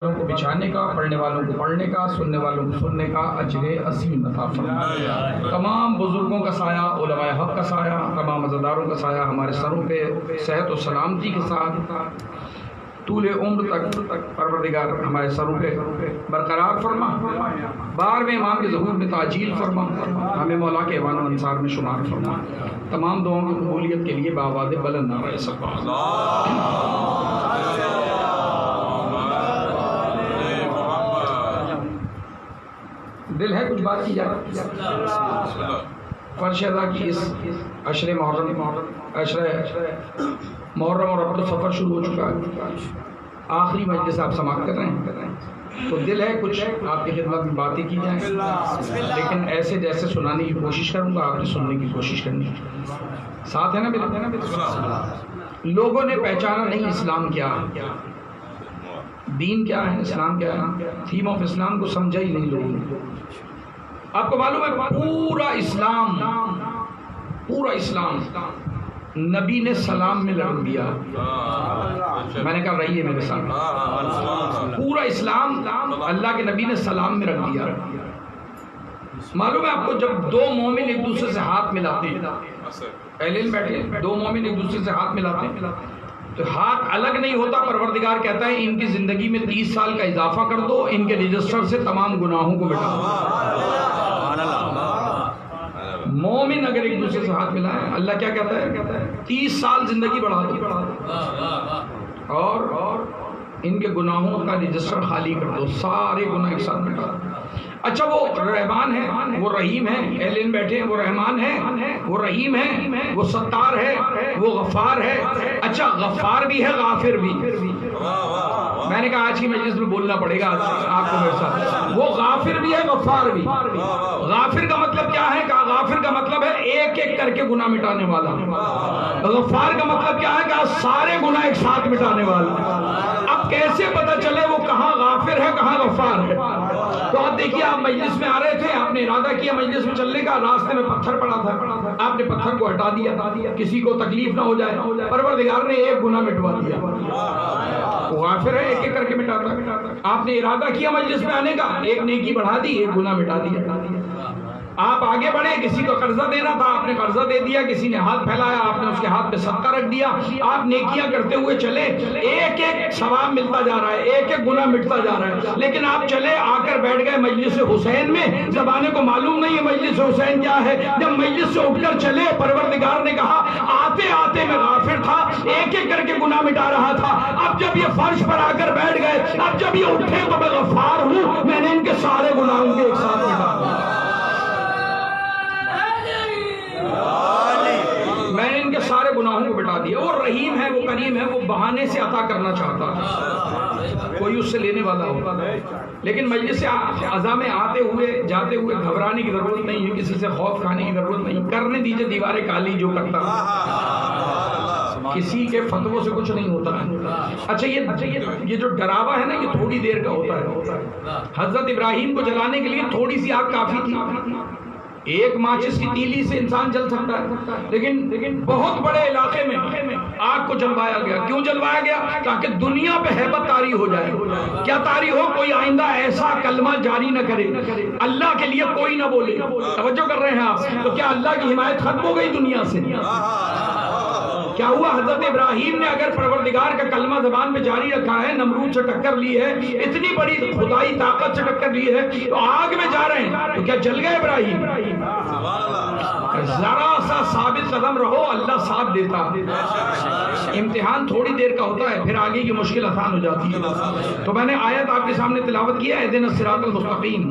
والوں کو بچھانے کا، پڑھنے والوں کو پڑھنے کا، سننے والوں کو سننے کا اجر عظیم عطا فرمائے۔ تمام بزرگوں کا سایہ، علماء حق کا سایہ، تمام عزاداروں کا سایہ ہمارے سروں پہ صحت و سلامتی کے ساتھ طول عمر تک پروردگار ہمارے سروں پہ برقرار فرما۔ 12ویں امام کے ظہور میں تعجیل فرما، ہمیں مولا کے ایوان و انصار میں شمار فرما۔ تمام دعاؤں کی قبولیت کے لیے بآواز بلند نعرہ سبحان دل ہے کچھ بات کی جائے۔ فرش ادا کی اس عشر محرم اور عبد الصفر شروع ہو چکا ہے، آخری مجلس آپ سماعت کر رہے ہیں، تو دل ہے کچھ آپ کی خدمت میں باتیں کی جائیں، لیکن ایسے جیسے سنانے کی کوشش کروں گا، آپ نے سننے کی کوشش کرنی ساتھ ہے نا میرے۔ لوگوں نے پہچانا نہیں اسلام کیا ہے، دین کیا ہے، اسلام کیا ہے، تھیم آف اسلام کو سمجھا ہی نہیں لوگوں نے۔ آپ کو معلوم ہے پورا اسلام نبی نے سلام میں لڑ دیا۔ میں نے کہا رہیے میرے ساتھ، پورا اسلام اللہ کے نبی نے سلام میں رکھ دیا۔ معلوم ہے آپ کو، جب دو مومن ایک دوسرے سے ہاتھ ملاتے ہیں، اہل علم بیٹھے، دو مومن ایک دوسرے سے ہاتھ ملاتے ہیں تو ہاتھ الگ نہیں ہوتا، پروردگار کہتا ہے ان کی زندگی میں 30 سال کا اضافہ کر دو، ان کے رجسٹر سے تمام گناہوں کو مٹا دو۔ مومن اگر ایک دوسرے سے ہاتھ ملائے، اللہ کیا کہتا ہے؟ 30 سال زندگی بڑھا دو اور ان کے گناہوں کا رجسٹر خالی کر دو، سارے گناہ ایک ساتھ مٹا دو۔ اچھا وہ رحمان ہے، وہ رحیم ہے، اہل علم بیٹھے ہیں، وہ رحمان ہے، وہ رحیم ہے، وہ ستار ہے، وہ غفار ہے۔ اچھا غفار بھی ہے، غافر بھی۔ میں نے کہا آج کی مجلس میں بولنا پڑے گا آپ کو میرے ساتھ، وہ غافر بھی ہے، غفار بھی۔ غافر کا مطلب کیا ہے؟ کہا غافر کا مطلب ہے ایک ایک کر کے گناہ مٹانے والا۔ غفار کا مطلب کیا ہے؟ کہا سارے گناہ ایک ساتھ مٹانے والا۔ اب کیسے پتہ چلے وہ کہاں غافر ہے کہاں غفار ہے؟ تو آپ دیکھیے، آپ مجلس میں آ رہے تھے، آپ نے ارادہ کیا مجلس میں چلنے کا، راستے میں پتھر پڑا تھا، آپ نے پتھر کو ہٹا دیا، کسی کو تکلیف نہ ہو جائے، پروردگار نے ایک گناہ مٹوا دیا۔ وہ غافر ہے، ایک ایک کر کے مٹاتا۔ آپ نے ارادہ کیا مجلس میں آنے کا، ایک نیکی بڑھا دی، ایک گناہ مٹا دیا۔ آپ آگے بڑھے، کسی کو قرضہ دینا تھا، آپ نے قرضہ دے دیا، کسی نے ہاتھ پھیلایا، آپ نے اس کے ہاتھ پہ صدقہ رکھ دیا۔ آپ نیکیاں کرتے ہوئے چلے، ایک ایک ثواب ملتا جا رہا ہے، ایک ایک گناہ مٹتا جا رہا ہے، لیکن آپ چلے آ کر بیٹھ گئے مجلس حسین میں، زبانے کو معلوم نہیں ہے مجلس حسین کیا ہے۔ جب مجلس سے اٹھ کر چلے، پروردگار نے کہا آتے آتے میں غافر تھا، ایک ایک کر کے گناہ مٹا رہا تھا، اب جب یہ فرش پر آ کر بیٹھ گئے، اب جب یہ اٹھے تو میں غفار ہوں، میں نے ان کے سارے گناہوں کے ایک ساتھ مٹا دیا۔ میں نے ان کے سارے گناہوں کو مٹا دیا۔ وہ رحیم ہے، وہ کریم ہے، وہ بہانے سے عطا کرنا چاہتا ہے، کوئی اس سے لینے والا ہوتا ہے، لیکن مجلس عزا میں آتے ہوئے جاتے ہوئے گھبرانے کی ضرورت نہیں ہے، کسی سے خوف کھانے کی ضرورت نہیں، کرنے دیجئے دیواریں کالی جو کرتا ہے، کسی کے فتووں سے کچھ نہیں ہوتا ہے۔ اچھا یہ جو ڈراوا ہے نا، یہ تھوڑی دیر کا ہوتا ہے۔ حضرت ابراہیم کو جلانے کے لیے تھوڑی سی آگ کافی تھی، ایک ماچس کی تیلی سے انسان جل سکتا ہے، لیکن بہت بڑے علاقے میں آگ کو جلوایا گیا۔ کیوں جلوایا گیا؟ تاکہ دنیا پہ ہیبت طاری ہو جائے۔ کیا طاری ہو؟ کوئی آئندہ ایسا کلمہ جاری نہ کرے، اللہ کے لیے کوئی نہ بولے۔ توجہ کر رہے ہیں آپ؟ تو کیا اللہ کی حمایت ختم ہو گئی دنیا سے؟ کیا ہوا؟ حضرت ابراہیم نے اگر پروردگار کا کلمہ زبان میں جاری رکھا ہے، نمرود سے ٹکر لی ہے، اتنی بڑی خدائی طاقت سے ٹکر لی ہے، تو آگ میں جا رہے ہیں، تو کیا جل گئے ابراہیم؟ ذرا سا ثابت قدم رہو، اللہ ساتھ دیتا۔ امتحان تھوڑی دیر کا ہوتا ہے، پھر آگے کی مشکل آسان ہو جاتی ہے۔ تو میں نے آیت آپ کے سامنے تلاوت کیا ہے، اہدنا الصراط المستقیم،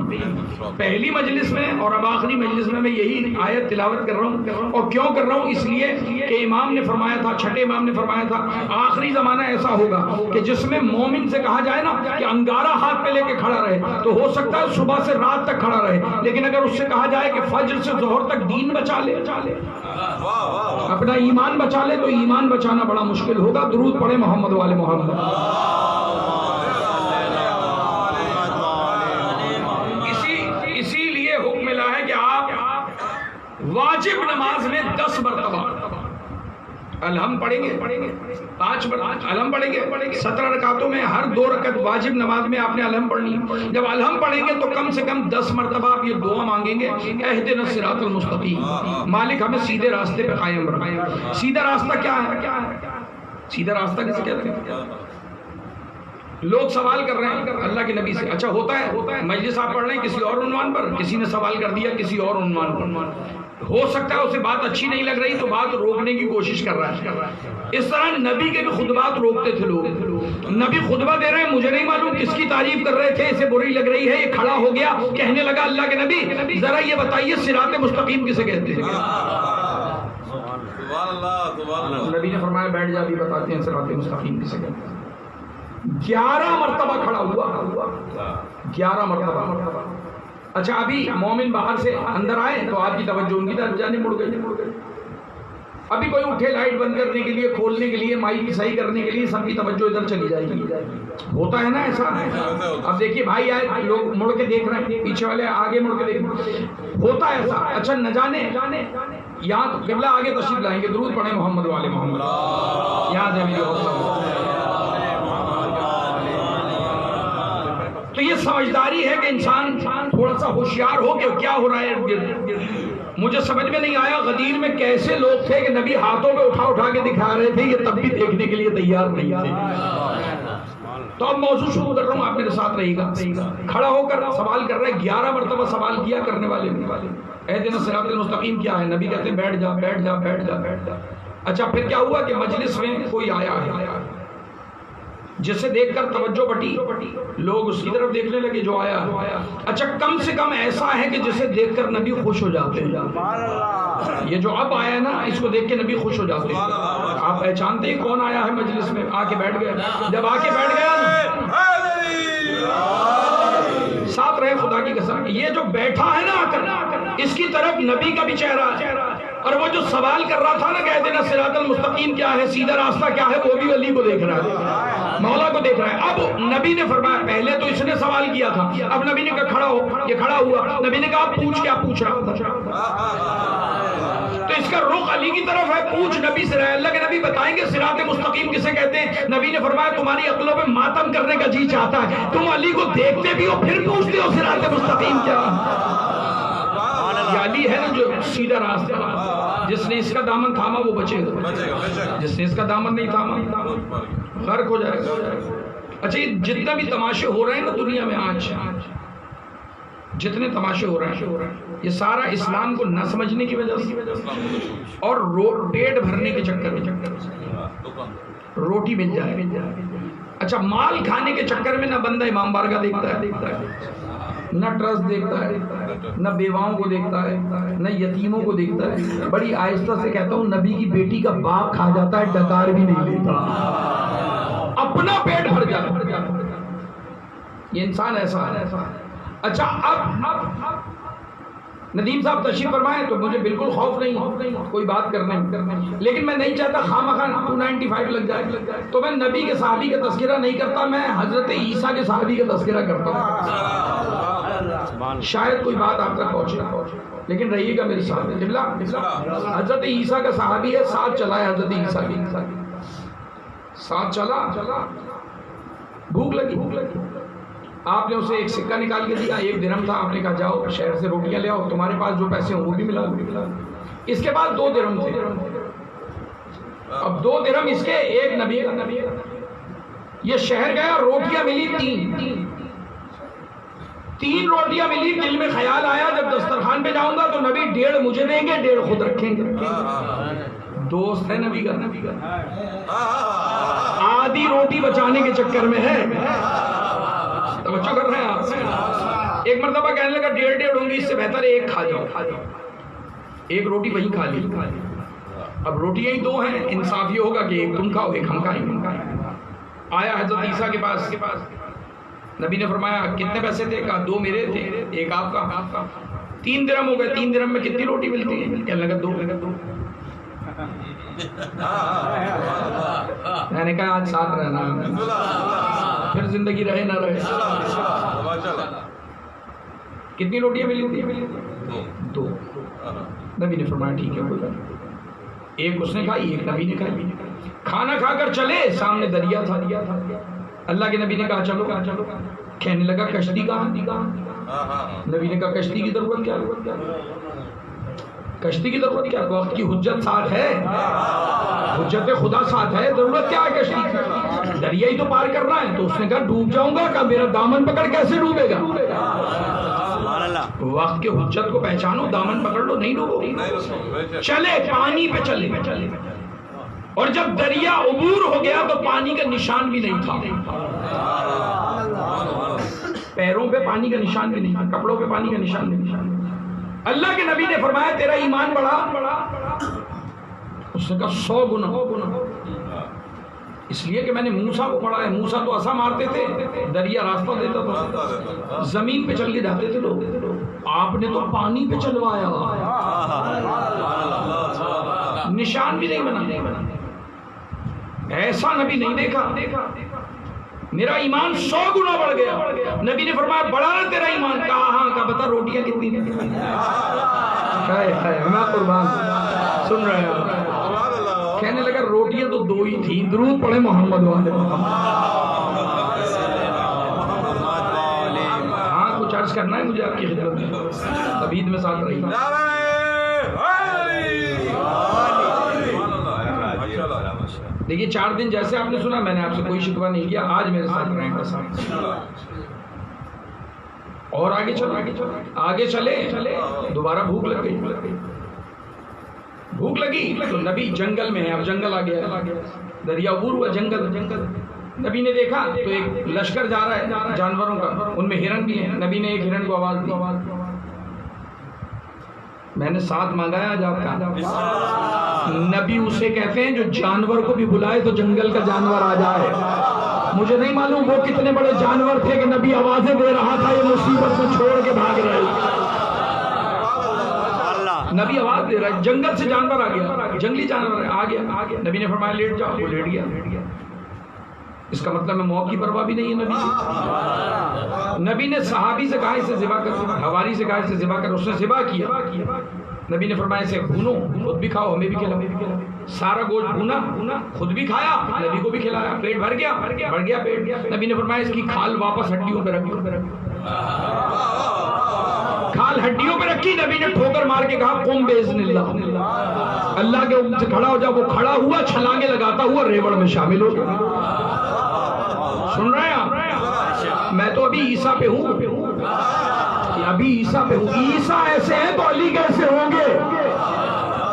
پہلی مجلس میں اور اب آخری مجلس میں یہی آیت تلاوت کر رہا ہوں۔ اور کیوں کر رہا ہوں؟ اس لیے کہ امام نے فرمایا تھا، چھٹے امام نے فرمایا تھا، آخری زمانہ ایسا ہوگا کہ جس میں مومن سے کہا جائے نا کہ انگارہ ہاتھ پہ لے کے کھڑا رہے، تو ہو سکتا ہے صبح سے رات تک کھڑا رہے، لیکن اگر اس سے کہا جائے کہ فجر سے ظہر تک دین بچا لے، اپنا ایمان بچا لے، تو ایمان بچانا بڑا مشکل ہوگا۔ درود پڑھے محمد والے محمد۔ اسی لیے حکم ملا ہے کہ آپ واجب نماز میں 10 مرتبہ الحم پڑھیں گے 5 الحم پڑھیں گے 17 رکعتوں میں ہر 2 رکعت واجب نماز میں آپ نے الحم پڑھنی ہے. جب الحم پڑھیں گے تو کم سے کم 10 مرتبہ آپ یہ دعا مانگیں گے اہدنا الصراط المستقیم، مالک ہمیں سیدھے راستے پہ قائم رکھ. سیدھا راستہ کیا ہے؟ سیدھا راستہ کسے کہتے ہیں؟ لوگ سوال کر رہے ہیں اللہ کے نبی سے. اچھا ہوتا ہے مجلس آپ پڑھ رہے ہیں کسی اور عنوان پر، کسی نے سوال کر دیا کسی اور عنوان پر، ہو سکتا ہے اسے بات اچھی نہیں لگ رہی تو بات روکنے کی کوشش کر رہا ہے. اس طرح نبی کے بھی خطبات روکتے تھے لوگ. نبی خطبہ دے رہے ہیں، مجھے نہیں معلوم کس کی تعریف کر رہے تھے، اسے بری لگ رہی ہے، یہ کھڑا ہو گیا کہنے لگا اللہ کے نبی ذرا یہ بتائیے صراط مستقیم کسے کہتے ہیں؟ نبی نے فرمایا بیٹھ جا بھی بتاتے ہیں صراط مستقیم کسے کہتے ہیں. 11 مرتبہ کھڑا ہوا 11 مرتبہ. اچھا ابھی مومن باہر سے اندر آئے تو آپ کی توجہ ان کی طرف جانے مڑ گئی. ابھی کوئی اٹھے لائٹ بند کرنے کے لیے، کھولنے کے لیے، مائک صحیح کرنے کے لیے، سب کی توجہ ادھر چلی جائے گی. ہوتا ہے نا ایسا. اب دیکھیے بھائی آئے، لوگ مڑ کے دیکھ رہے ہیں، پیچھے والے آگے مڑ کے دیکھ رہے ہیں، ہوتا ہے ایسا. اچھا نہ جانے یہاں تو قبلہ آگے تشریف لائیں گے، درود پڑھیں محمد والے محمد. یہاں سے تو یہ سمجھداری ہے کہ انسان تھوڑا سا ہوشیار ہو کہ کیا ہو رہا ہے. مجھے سمجھ میں نہیں آیا غدیر میں کیسے لوگ تھے کہ نبی ہاتھوں پہ اٹھا کے دکھا رہے تھے، یہ تب بھی دیکھنے کے لیے تیار نہیں تھے. تو اب موضوع شروع کر رہا ہوں، آپ میرے ساتھ رہے گا. کھڑا ہو کر سوال کر رہے ہیں، 11 مرتبہ سوال کیا کرنے والے. اہدنا الصراط المستقیم کیا ہے؟ نبی کہتے ہیں بیٹھ جا بیٹھ جا بیٹھ جا بیٹھ جا. اچھا پھر کیا ہوا کہ مجلس میں کوئی آیا ہے جسے دیکھ کر توجہ بٹی، لوگ اس کی طرف دیکھنے لگے جو آیا. اچھا کم سے کم ایسا ہے کہ جسے دیکھ کر نبی خوش ہو جاتے ہیں. یہ جو اب آیا ہے نا اس کو دیکھ کے نبی خوش ہو جاتے ہیں. آپ پہچانتے ہیں کون آیا ہے مجلس میں؟ آ کے بیٹھ گیا. جب آ کے بیٹھ گیا ساتھ رہے خدا کی قسم، یہ جو بیٹھا ہے نا آ کر، اس کی طرف نبی کا بھی چہرہ ہے، اور وہ جو سوال کر رہا تھا نا کہتے نا صراط المستقیم کیا ہے، سیدھا راستہ کیا ہے، وہ بھی علی کو دیکھ رہا ہے، مولا کو دیکھ رہا ہے. اب نبی نے فرمایا پہلے تو اس نے سوال کیا تھا، اب نبی نے کہا کھڑا ہو. یہ کھڑا ہوا. نبی نے کہا پوچھ کیا پوچھ رہا تھا. تو اس کا رخ علی کی طرف ہے، پوچھ نبی سے رہا. اللہ کے نبی بتائیں گے صراط مستقیم کسے کہتے ہیں؟ نبی نے فرمایا تمہاری عقلوں پہ ماتم کرنے کا جی چاہتا ہے، تم علی کو دیکھتے بھی ہو پھر پوچھتے ہو صراط مستقیم کیا. یہ علی ہے نا جو سیدھا راستہ، جس نے اس کا دامن تھاما وہ بچے گا، جس نے اس کا دامن نہیں تھاما غرق ہو جائے گا. اچھا یہ جتنا بھی تماشے ہو رہے ہیں نا دنیا میں آج، جتنے تماشے ہو رہے ہیں یہ سارا اسلام کو نہ سمجھنے کی وجہ سے اور پیٹ بھرنے کے چکر میں، روٹی مل جائے. اچھا مال کھانے کے چکر میں نہ بندہ امام بارگاہ دیکھتا ہے، نہ ٹرسٹ دیکھتا ہے، نہ بیواؤں کو دیکھتا ہے، نہ یتیموں کو دیکھتا ہے. بڑی آہستہ سے کہتا ہوں نبی کی بیٹی کا باپ کھا جاتا ہے، ڈکار بھی نہیں لیتا، اپنا پیٹ بھر جاتا. یہ انسان ایسا ہے. اچھا اب ندیم صاحب تشریف فرمائے تو مجھے بالکل خوف نہیں کوئی بات کرنے، لیکن میں نہیں چاہتا خواہ 295 لگ جائے. تو میں نبی کے صحابی کا تذکرہ نہیں کرتا، میں حضرت عیسیٰ کے صحابی کا تذکرہ کرتا ہوں. شاید کوئی بات آپ تک پہنچے، لیکن رہیے گا میرے ساتھ. حضرت عیسیٰ کا صحابی ہے، ساتھ چلا ہے حضرت عیسیٰ کی، ساتھ چلا. بھوک لگی، آپ نے اسے ایک سکہ نکال کے دیا، 1 درہم تھا. آپ نے کہا جاؤ شہر سے روٹیاں لے آؤ، تمہارے پاس جو پیسے ہوں وہ بھی ملا. اس کے بعد 2 درہم تھے. اب 2 درہم اس کے، 1 نبی کا. یہ شہر گیا، روٹیاں ملی 3 روٹیاں ملی. دل میں خیال آیا جب دسترخوان پہ جاؤں گا تو نبی 1.5 مجھے دیں گے، 1.5 خود رکھیں گے. دوست ہے نبی کا، آدھی روٹی بچانے کے چکر میں ہے. توجہ کر رہے ہیں آپ؟ ایک مرتبہ کہنے لگا 1.5 ہوں گی، اس سے بہتر ہے 1 کھا جاؤ. 1 روٹی وہی کھا لی. اب روٹیاں ہی 2 ہیں، انصاف یہ ہوگا کہ 1 تم کھاؤ 1 ہم کھائیں. آیا حضرت عیسیٰ کے پاس، نبی نے فرمایا کتنے پیسے تھے؟ کہا 2 میرے تھے 1 آپ کا. 3 درہم ہو گئے. 3 درہم میں کتنی روٹی ملتی ہے؟ کہنے لگا 2. میں نے کہا آج ساتھ رہنا، پھر زندگی رہے نہ رہے. کتنی روٹیاں ملی تھی؟ 2. نبی نے فرمایا ٹھیک ہے کوئی بات نہیں. ایک اس نے کھائی، ایک نبی نے کھائی. کھانا کھا کر چلے، سامنے دریا تھا. اللہ کے نبی نے کہا چلو. کہنے لگا کشتی کہاں؟ نبی نے کہا کشتی کی ضرورت کیا؟ کشتی کی ضرورت کیا؟ وقت کی حجت ساتھ ہے، حجت خدا ساتھ ہے، ضرورت کیا ہے کشتی کی؟ دریا ہی تو پار کرنا ہے. تو اس نے کہا ڈوب جاؤں گا. کہا میرا دامن پکڑ کیسے ڈوبے گا؟ وقت کے حجت کو پہچانو، دامن پکڑ لو، نہیں ڈوبو گی. چلے پانی پہ چلے، اور جب دریا عبور ہو گیا تو پانی کا نشان بھی نہیں تھا. پیروں پہ پانی کا نشان بھی نہیں تھا، کپڑوں پہ پانی کا نشان بھی نہیں. اللہ کے نبی نے فرمایا تیرا ایمان بڑھا. اس نے کہا 100 گنا. اس لیے کہ میں نے موسیٰ کو پڑھا ہے. موسیٰ تو عصا مارتے تھے، دریا راستہ دیتا تھا، زمین پہ چل کے جاتے تھے لوگ. آپ نے تو پانی پہ چلوایا، نشان بھی نہیں بنا. ایسا نبی نہیں دیکھا. میرا ایمان 100 گنا بڑھ گیا. نبی نے فرمایا بڑھا نا تیرا ایمان. کہا ہاں. کہا بتا روٹیاں کتنی تھیں؟ میں قربان سن رہے ہیں. کہنے لگا روٹیاں تو 2 ہی تھیں. درود پڑھے محمد والے. ہاں کچھ عرض کرنا ہے مجھے آپ کی خدمت میں، تبید میں ساتھ رہی. دیکھیے 4 دن جیسے آپ نے سنا، میں نے آپ سے کوئی شکوہ نہیں کیا. آج میرے ساتھ رہیں گا ساتھ. اور آگے چلے. دوبارہ بھوک لگ گئی. بھوک لگی تو نبی جنگل میں ہے. اب جنگل آ گیا، دریا عبور ہوا، جنگل. نبی نے دیکھا تو ایک لشکر جا رہا ہے جانوروں کا، ان میں ہرن بھی ہے. نبی نے ایک ہرن کو آواز دی. میں نے ساتھ مانگا ہے آج آپ کا. نبی اسے کہتے ہیں جو جانور کو بھی بلائے تو جنگل کا جانور آ جائے. مجھے نہیں معلوم وہ کتنے بڑے جانور تھے کہ نبی آوازیں دے رہا تھا یہ مصیبت کو چھوڑ کے بھاگ رہے. نبی آواز دے رہا ہے، جنگل سے جانور آ گیا، جنگلی جانور آ گیا. نبی نے فرمایا لیٹ جاؤ. وہ لیٹ گیا. اس کا مطلب میں موت کی پرواہ بھی نہیں ہے نبی کی. نبی نے صحابی سے کہا اسے ذبح کر، حواری سے کہا اسے ذبح کر. اس نے ذبح کیا. نبی نے فرمایا اسے بھونو، خود بھی کھاؤ ہمیں بھی کھلاؤ. سارا گوشت بھونا، خود بھی کھایا، نبی کو بھی کھلایا. پیٹ بھر گیا، بڑھ گیا پیٹ. نبی نے فرمایا اس کی کھال واپس ہڈیوں پہ رکھو. کھال ہڈیوں پہ رکھی. نبی نے ٹھوکر مار کے کہا قم باذن اللہ، اللہ کے حکم سے کھڑا ہو جا. وہ کھڑا ہوا، چھلانگے لگاتا ہوا ریوڑ میں شامل ہو گیا. سن رہے ہیں؟ میں تو ابھی عیسیٰ پہ ہوں، عیسیٰ ایسے ہیں تو علی کیسے ہوں گے؟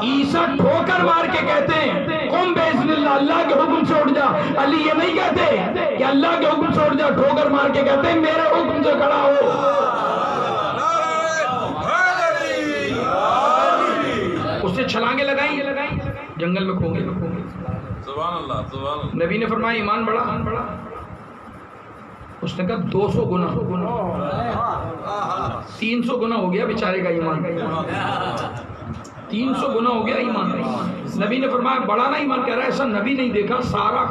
عیسیٰ ٹھوکر مار کے کہتے ہیں قم باذن اللہ، اللہ کے حکم سے اٹھ جا. علی یہ نہیں کہتے کہ اللہ کے حکم سے اٹھ جا، ٹھوکر مار کے کہتے ہیں میرے حکم سے کھڑا ہو. اس نے چھلانگیں لگائی، جنگل میں کھو گئے. نبی نے فرمایا ایمان بڑھا. اس نے کہا 200 گنا، 300 گنا ہو گیا بیچارے کا ایمان. 300 گنا ہو گیا ایمان. نبی نے فرمایا بڑا نا ایمان. کہہ رہا ہے ایسا نبی نہیں دیکھا. سارا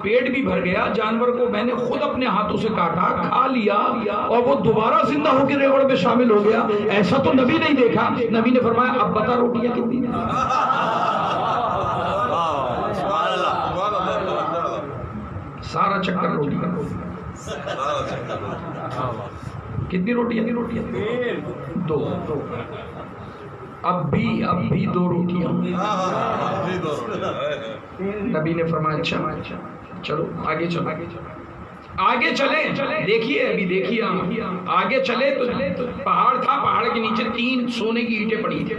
پیٹ بھی بھر گیا، جانور کو میں نے خود اپنے ہاتھوں سے کاٹا، کھا لیا، اور وہ دوبارہ زندہ ہو کے ریوڑ میں شامل ہو گیا. ایسا تو نبی نہیں دیکھا. نبی نے فرمایا اب بتا روٹیاں کتنی ہیں؟ سارا چکر روٹی کا. کتنی روٹیاں؟ 2. اب بھی 2 روٹیاں. نبی نے فرمایا اچھا چلو آگے چلے. دیکھیے آگے چلے تو پہاڑ تھا، پہاڑ کے نیچے 3 سونے کی اینٹیں پڑی تھی.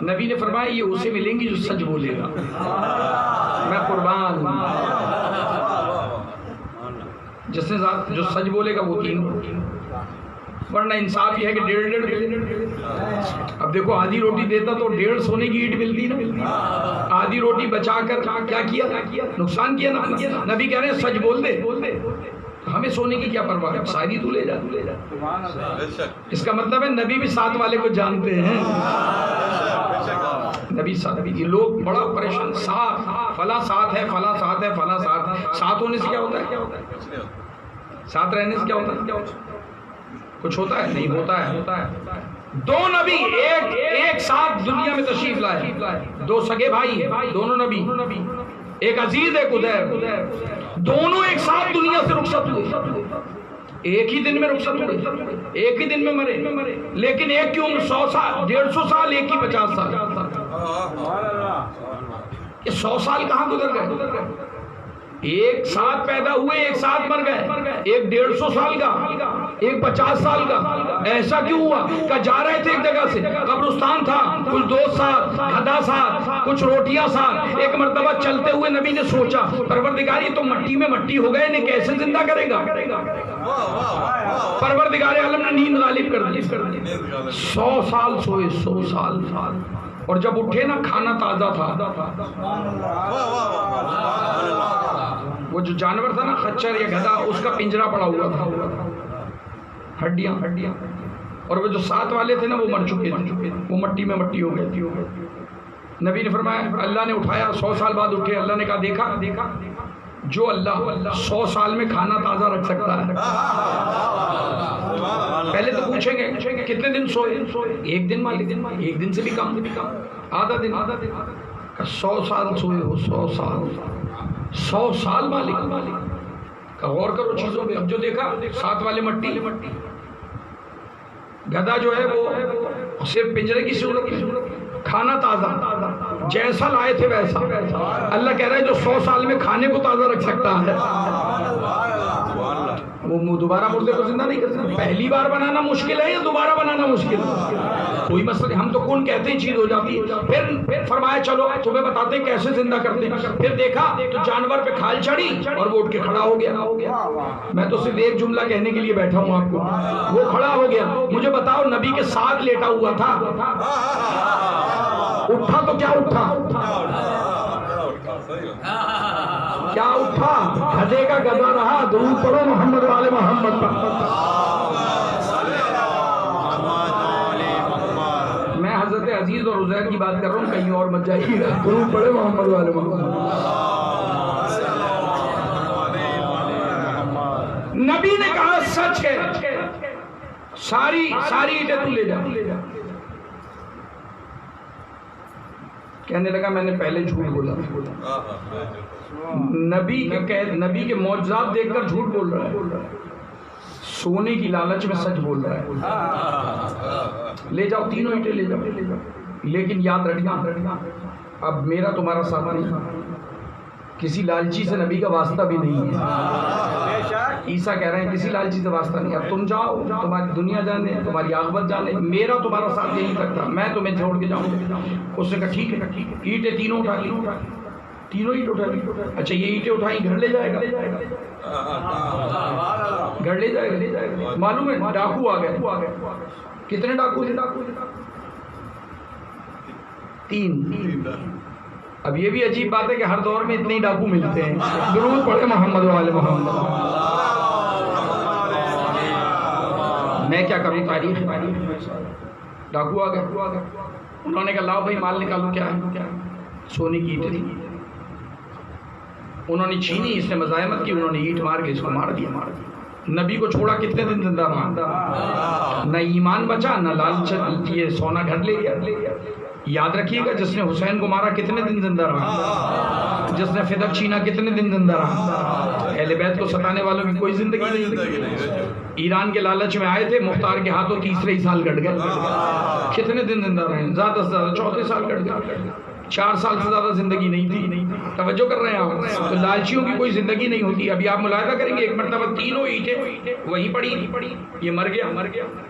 نبی نے فرمایا یہ اسے ملیں گی جو سچ بولے گا. میں قربان، جس نے جو سچ بولے گا وہ 3، ورنہ انصاف یہ ہے کہ 1.5. اب دیکھو آدھی روٹی دیتا تو 1.5 سونے کی اینٹ ملتی نا. آدھی روٹی بچا کر کیا کیا؟ نقصان کیا نا. نبی کہہ رہے ہیں سچ بول دے، ہمیں سونے کی کیا پرواہ ہے، ساری تو لے جا. اس کا مطلب ہے نبی بھی ساتھ والے کو جانتے ہیں. نبی یہ لوگ بڑا پریشان، فلاں ساتھ ہے، فلاں ساتھ ہے، فلاں ساتھ ہونے سے کیا ہوتا ہے؟ ساتھ رہنے سے کیا ہوتا ہے؟ کچھ ہوتا ہے؟ نہیں ہوتا ہے. دو نبی ایک ساتھ دنیا میں تشریف لائے، دو سگے بھائی دونوں نبی، ایک عزیز ایک ادیر، دونوں ایک ساتھ دنیا سے رخصت ہوئے، ایک ہی دن میں رخصت ہوئے، ایک ہی دن میں مرے، لیکن ایک کی عمر 100 سال 150 سال، ایک کی 50 سال۔ یہ 100 سال کہاں گزر گئے؟ ایک ساتھ پیدا ہوئے ایک ساتھ مر گئے، ایک 150 سال کا ایک 50 سال کا۔ ایسا کیوں ہوا؟ کہ جا رہے تھے ایک جگہ سے، قبرستان تھا، کچھ دوست ساتھ، گدھا ساتھ، کچھ روٹیاں ساتھ۔ ایک مرتبہ چلتے ہوئے نبی نے سوچا پروردگار یہ تو مٹی میں مٹی ہو گئے، انہیں کیسے زندہ کرے گا؟ پروردگار عالم نے نیند غالب کر دی، 100 سال سوئے، 100 سال، اور جب اٹھے نا کھانا تازہ تھا۔ وہ جو جانور تھا نا خچر یا گدھا، اس کا پنجرا پڑا ہوا تھا، ہڈیاں، اور وہ جو ساتھ والے تھے نا وہ مر چکے تھے، وہ مٹی میں مٹی ہو گئے۔ نبی نے فرمایا اللہ نے اٹھایا، 100 سال بعد اٹھے، اللہ نے کہا دیکھا جو اللہ 100 سال میں کھانا تازہ رکھ سکتا ہے۔ پہلے تو پوچھیں گے کتنے دن سوئے؟ ایک دن مالک، ایک دن سے بھی کم، آدھا دن، 100 سال سوئے ہو، 100 سال مالک کا غور کرو چیزوں پہ۔ اب جو دیکھا ساتھ والے مٹی، گدھا جو ہے وہ صرف پنجرے کی صورت میں، کھانا تازہ جیسا لائے تھے ویسا۔ اللہ کہہ رہا ہے جو 100 سال میں کھانے کو تازہ رکھ سکتا ہے وہ دوبارہ مردے کو زندہ نہیں کر سکتا۔ پہلی بار بنانا مشکل ہے یا دوبارہ بنانا مشکل ہے؟ کوئی مسئلہ نہیں، ہم تو کون کہتے ہیں چیز ہو جاتی ہے۔ پھر فرمایا چلو تمہیں بتاتے ہیں کیسے زندہ کرتے ہیں۔ پھر دیکھا تو جانور پہ کھال چڑھی اور وہ اٹھ کے کھڑا ہو گیا۔ میں تو صرف ایک جملہ کہنے کے لیے بیٹھا ہوں آپ کو، وہ کھڑا ہو گیا۔ مجھے بتاؤ نبی کے ساتھ لیٹا ہوا تھا، اٹھا تو کیا اٹھا؟ کیا اٹھا؟ گدھے کا گدھا رہا۔ درود پڑھو محمد والے محمد پر۔ میں حضرت عزیز اور عزیر کی بات کر رہا ہوں، کہیں اور مت جائیے، درود پڑھے محمد والے محمد۔ نبی نے کہا سچ ہے، ساری اینٹیں تو لے جا۔ کہنے لگا میں نے پہلے جھوٹ بولا، نبی کے معجزات دیکھ کر جھوٹ بول رہا ہے، سونے کی لالچ میں سچ بول رہا ہے۔ لے جاؤ تینوں اینٹیں لے جاؤ، لیکن یاد رکھنا اب میرا تمہارا ساتھ نہیں، کسی لالچی سے نبی کا واسطہ بھی نہیں ہے۔ عیسیٰ کہہ رہے ہیں کسی لالچی سے واسطہ نہیں، اب تم جاؤ، تمہاری دنیا جانے، تمہاری عاقبت جانے، میرا تمہارا ساتھ نہیں سکتا، میں تمہیں چھوڑ کے جاؤں گا۔ اس نے کہا ٹھیک ہے، اینٹیں تینوں اٹھا لی، تینوں اینٹ اٹھا لی۔ اچھا یہ اینٹیں اٹھائیں، گھر لے جائے گا، گھر لے جائے گا۔ معلوم ہے ڈاکو آ گئے، کتنے ڈاکو تھے؟ 3۔ اب یہ بھی عجیب بات ہے کہ ہر دور میں اتنے ہی ڈاکو ملتے ہیں۔ درود پڑھے محمد والے محمد۔ میں کیا کروں، تاریخ ڈاکو آ گئے، انہوں نے کہا لاؤ بھائی مال نکالو، کیا ہے؟ سونے کی اینٹیں تھی، انہوں نے چھینی، اس نے مزاحمت کی، انہوں نے اینٹ مار کے اس کو مار دیا۔ نبی کو چھوڑا کتنے دن زندہ رہا، نہ ایمان بچا نہ لالچ، یہ سونا گھر لے گیا۔ یاد رکھیے گا جس نے حسین کو مارا کتنے دن زندہ رہا، جس نے فدق چھینا کتنے دن زندہ رہا۔ اہل بیت کو ستانے والوں کی کوئی زندگی نہیں۔ ایران کے لالچ میں آئے تھے، مختار کے ہاتھوں تیسرے ہی سال کٹ گئے، کتنے دن زندہ رہے؟ زیادہ سے زیادہ 34 سال کٹ گئے، 4 سال سے زیادہ زندگی نہیں تھی۔ توجہ کر رہے ہیں آپ؟ تو لالچیوں کی کوئی زندگی نہیں ہوتی۔ ابھی آپ ملاحظہ کریں گے ایک مرتبہ تینوں اینٹیں وہیں پڑی، یہ مر گیا۔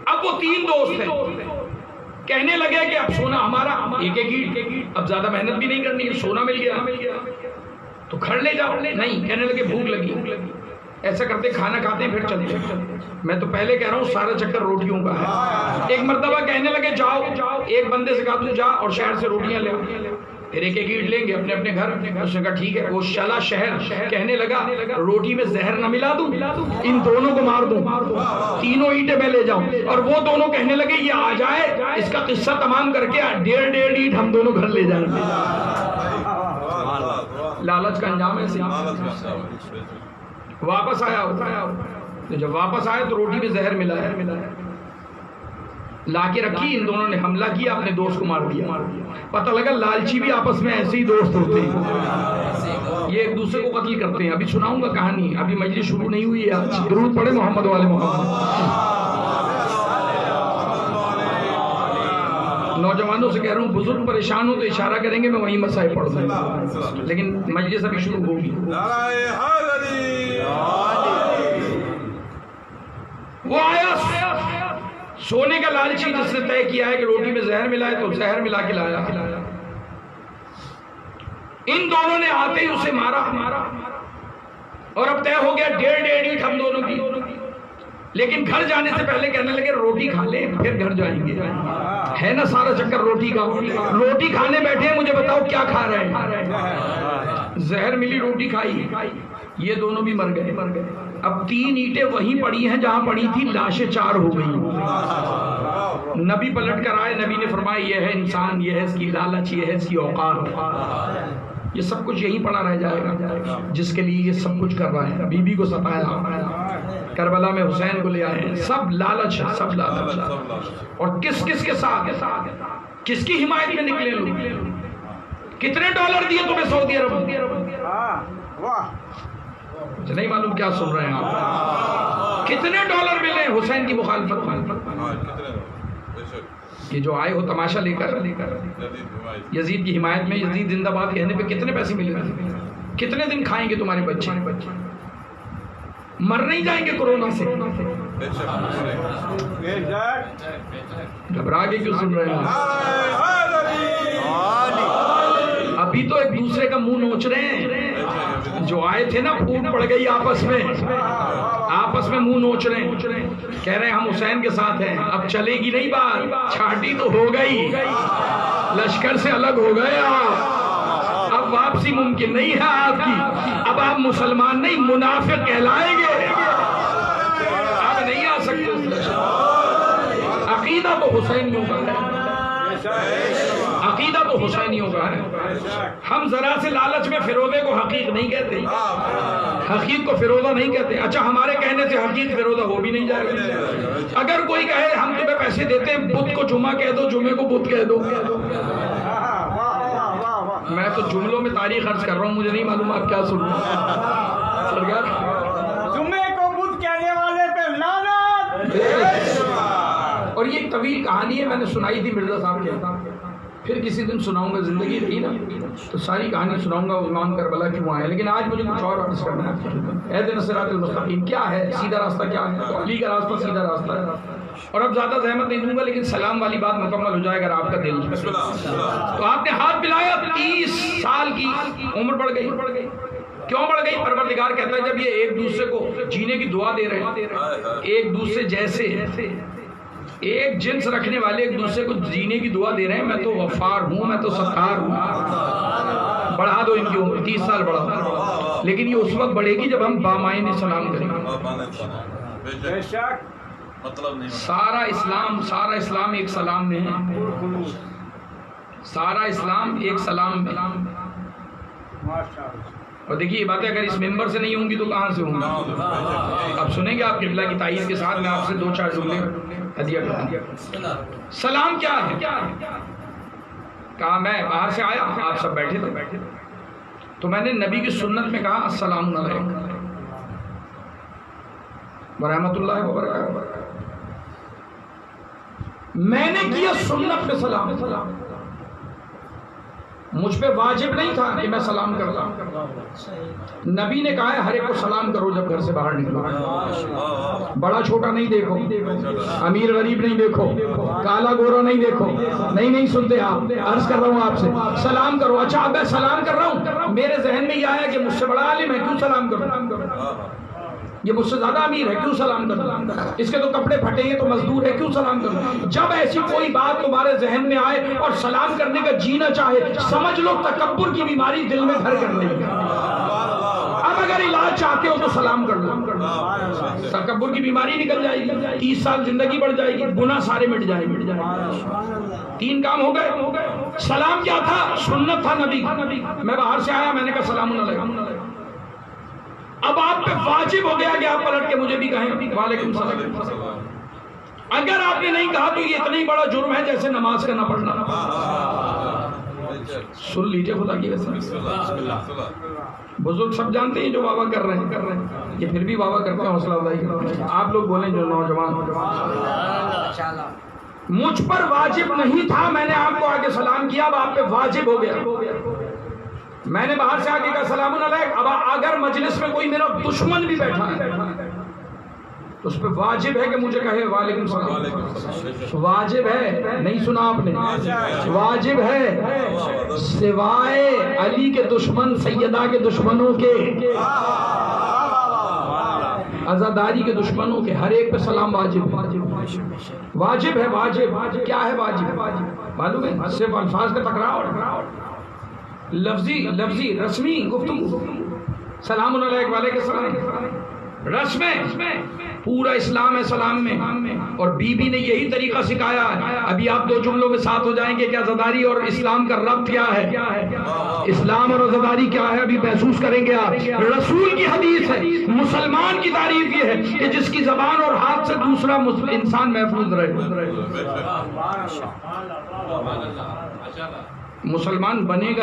اب وہ 3 دوست ہیں، کہنے لگے کہ اب سونا ہمارا، ایک اینٹ، اب زیادہ محنت بھی نہیں کرنی ہے، سونا مل گیا تو گھر لے جاؤ۔ نہیں، کہنے لگے بھوک لگی، ایسا کرتے کھانا کھاتے ہیں پھر چلتے۔ میں تو پہلے کہہ رہا ہوں سارا چکر روٹیوں کا ہے۔ ایک مرتبہ کہنے لگے جاؤ، ایک بندے سے کہا تو جا اور شہر سے روٹیاں لے، پھر ایک اینٹ لیں گے اپنے گھر۔ اس نے کہا ٹھیک ہے، وہ چلا شہر، کہنے لگا روٹی میں زہر نہ ملا دوں، ان دونوں کو مار دوں، تینوں اینٹیں میں لے جاؤں۔ اور وہ دونوں کہنے لگے یہ آ جائے، اس کا قصہ تمام کر کے 1.5 اینٹ ہم دونوں گھر لے جائیں گے۔ لالچ کا انجام ہے۔ واپس آیا، جب واپس آئے تو روٹی میں زہر ملا ہے۔ لا کے رکھی، ان دونوں نے حملہ کیا، اپنے دوست کو مار دیا۔ پتہ لگا لالچی بھی آپس میں ایسے ہی دوست ہوتے ہیں، یہ ایک دوسرے کو قتل کرتے ہیں۔ ابھی سناؤں گا کہانی، ابھی مجلس شروع نہیں ہوئی ہے۔ درود پڑھے محمد والے محمد۔ نوجوانوں سے کہہ رہا ہوں بزرگ پریشان ہو تو اشارہ کریں گے، میں وہیں مسائل پڑھ دوں گا، لیکن مجلس ابھی شروع ہوگی۔ وہ آیا سونے کا لالچی جس نے طے کیا ہے کہ روٹی میں زہر ملائے تو زہر ملا کے لایا۔ ان دونوں نے آتے ہی اسے مارا اور اب طے ہو گیا 1.5 اینٹ ہم دونوں کی، لیکن گھر جانے سے پہلے کہنے لگے روٹی کھا لیں پھر گھر جائیں گے۔ ہے نا سارا چکر روٹی کا؟ روٹی کھانے بیٹھے ہیں، مجھے بتاؤ کیا کھا رہے ہیں؟ زہر ملی، روٹی کھائی، یہ دونوں بھی مر گئے۔ اب 3 اینٹیں وہیں پڑی ہیں جہاں پڑی تھی، لاشیں 4 ہو گئی۔ نبی پلٹ کر آئے، نبی نے فرمایا یہ ہے انسان، یہ ہے اس کی لالچ، یہ ہے اس کی اوقات، یہ سب کچھ یہیں پڑا رہ جائے گا جس کے لیے یہ سب کچھ کر رہا ہے۔ بیوی کو ستایا، کربلا میں حسین کو لے آئے، سب لالچ ہے، سب لالچ۔ اور کس کس کے ساتھ، کس کی حمایت میں نکلے لوگ؟ کتنے ڈالر دیے تمہیں سعودی عرب؟ مجھے نہیں معلوم کیا سن رہے ہیں آپ، کتنے ڈالر ملے حسین کی مخالفت میں؟ یہ جو آئے ہو تماشا لے کر یزید کی حمایت میں، یزید زندہ باد کہنے پہ کتنے پیسے ملے؟ کتنے دن کھائیں گے تمہارے بچے؟ مر نہیں جائیں گے کورونا سے؟ گھبرا کے کیوں سن رہے ہیں؟ ابھی تو ایک دوسرے کا منہ نوچ رہے ہیں، جو آئے تھے نا پھوٹ پڑ گئی آپس میں منہ نوچ رہے ہیں، کہہ رہے ہیں ہم حسین کے ساتھ ہیں۔ اب چلے گی نہیں بات، چھاٹی تو ہو گئی، لشکر سے الگ ہو گئے آپ، اب واپسی ممکن نہیں ہے آپ کی، اب آپ مسلمان نہیں منافق کہلائیں گے، آپ نہیں آ سکتے اس لشکر۔ عقیدہ تو حسینیوں کا ہے، عقیدہ تو حسینیوں کا ہے۔ ہم ذرا سے لالچ میں فیروزے کو حقیق نہیں کہتے، حقیق کو فیروزہ نہیں کہتے۔ اچھا ہمارے کہنے سے حقیق فیروزہ ہو بھی نہیں جائے گا۔ اگر کوئی کہے ہم تمہیں پیسے دیتے ہیں، بدھ کو جمعہ کہہ دو، جمعے کو بدھ کہہ دو۔ میں تو جملوں میں تاریخ عرض کر رہا ہوں، مجھے نہیں معلوم آپ کیا سن رہے ہیں۔ جمعے کو بدھ کہنے والے پہ لعنت۔ اور یہ طویل کہانی ہے، میں نے سنائی تھی مرزا صاحب کے، پھر کسی دن سناؤں گا، زندگی رہی نا تو ساری کہانی سناؤں گا امام کربلا کیوں آئے۔ لیکن آج مجھے کچھ اور عرض کرنا ہے۔ اہدنا الصراط المستقیم کیا ہے؟ سیدھا راستہ کیا ہے؟ تو علی کا راستہ سیدھا راستہ ہے۔ اور اب زیادہ زحمت نہیں دوں گا، لیکن سلام والی بات مکمل ہو جائے اگر آپ کا دل۔ تو آپ نے ہاتھ ملایا، 30 سال کی عمر بڑھ گئی۔ کیوں بڑھ گئی؟ پروردگار کہتا ہے جب یہ ایک دوسرے کو جینے کی دعا دے رہے ہیں، ایک دوسرے جیسے ایک جنس رکھنے والے ایک دوسرے کو جینے کی دعا دے رہے ہیں، میں تو غفار ہوں، میں تو ستار ہوں، بڑھا دو ان کی عمر، 30 سال بڑھا، لیکن یہ اس وقت بڑھے گی جب ہم بامائن سلام کریں گے۔ سارا اسلام ایک سلام میں ہے، سارا اسلام ایک سلام میں۔ اور دیکھیے یہ باتیں اگر اس ممبر سے نہیں ہوں گی تو کہاں سے ہوں گی؟ اب سنیں گے آپ قبلہ کی تائید کے ساتھ، میں آپ سے 2-4 جملے ہدیہ کروں گا۔ سلام کیا ہے؟ کہا میں باہر سے آیا، آپ سب بیٹھے تھے، تو میں نے نبی کی سنت میں کہا السلام علیکم ورحمۃ اللہ وبرکاتہ۔ میں نے کیا سنت پہ سلام، مجھ پہ واجب نہیں تھا کہ میں سلام کرتا۔ نبی نے کہا ہے ہر ایک کو سلام کرو جب گھر سے باہر نکلو، بڑا چھوٹا نہیں دیکھو، امیر غریب نہیں دیکھو، کالا گورا نہیں دیکھو، نہیں سنتے آپ، عرض کر رہا ہوں آپ سے سلام کرو۔ اچھا اب میں سلام کر رہا ہوں، میرے ذہن میں یہ آیا کہ مجھ سے بڑا عالم ہے کیوں سلام کروں، یہ مجھ سے زیادہ امیر ہے کیوں سلام کروں، اس کے تو کپڑے پھٹے ہیں تو مزدور ہے کیوں سلام کروں۔ جب ایسی کوئی بات تمہارے ذہن میں آئے اور سلام کرنے کا جینا چاہے، سمجھ لو تکبر کی بیماری دل میں گھر کر رہی ہے۔ اب اگر علاج چاہتے ہو تو سلام کر لو، تکبر کی بیماری نکل جائے گی، 30 سال زندگی بڑھ جائے گی، گناہ سارے مٹ جائیں گے۔ 3 کام ہو گئے۔ سلام کیا تھا؟ سنت تھا نبی۔ میں باہر سے آیا، میں نے کہا سلام علیکم۔ اب آپ پہ واجب ہو گیا کہ آپ پلٹ کے مجھے بھی کہیں وعلیکم السلام۔ اگر آپ نے نہیں کہا تو یہ اتنا ہی بڑا جرم ہے جیسے نماز کا نہ پڑھنا. سن لیجیے خدا کی قسم. بزرگ سب جانتے ہیں جو بابا کر رہے ہیں, یہ پھر بھی بابا کرتے ہیں حوصلہ افزائی کرتے ہیں. آپ لوگ بولیں جو نوجوان, مجھ پر واجب نہیں تھا, میں نے آپ کو آگے سلام کیا, اب آپ پہ واجب ہو گیا. میں نے باہر سے آگے کہا سلام علیکم, اب اگر مجلس میں کوئی میرا دشمن بھی بیٹھا ہے تو اس پہ واجب ہے کہ مجھے کہے وعلیکم السلام. واجب ہے, نہیں سنا آپ نے, واجب ہے سوائے علی کے دشمن سیدہ کے دشمنوں کے, عزاداری کے دشمنوں کے, ہر ایک پہ سلام واجب ہے. واجب ہے, واجب کیا ہے واجب معلوم ہے؟ صرف الفاظ کا تکرار, لفظی رسمی گفتگو. سلام علیکم وعلیکم السلام رسم ہے, پورا اسلام ہے سلام میں, اور بی بی نے یہی طریقہ سکھایا ہے. ابھی آپ دو جملوں میں ساتھ ہو جائیں گے کہ عزاداری اور اسلام کا ربط کیا ہے, اسلام اور عزاداری کیا ہے, ابھی محسوس کریں گے آپ. رسول کی حدیث ہے, مسلمان کی تعریف یہ ہے کہ جس کی زبان اور ہاتھ سے دوسرا انسان محفوظ رہے. مسلمان بنے گا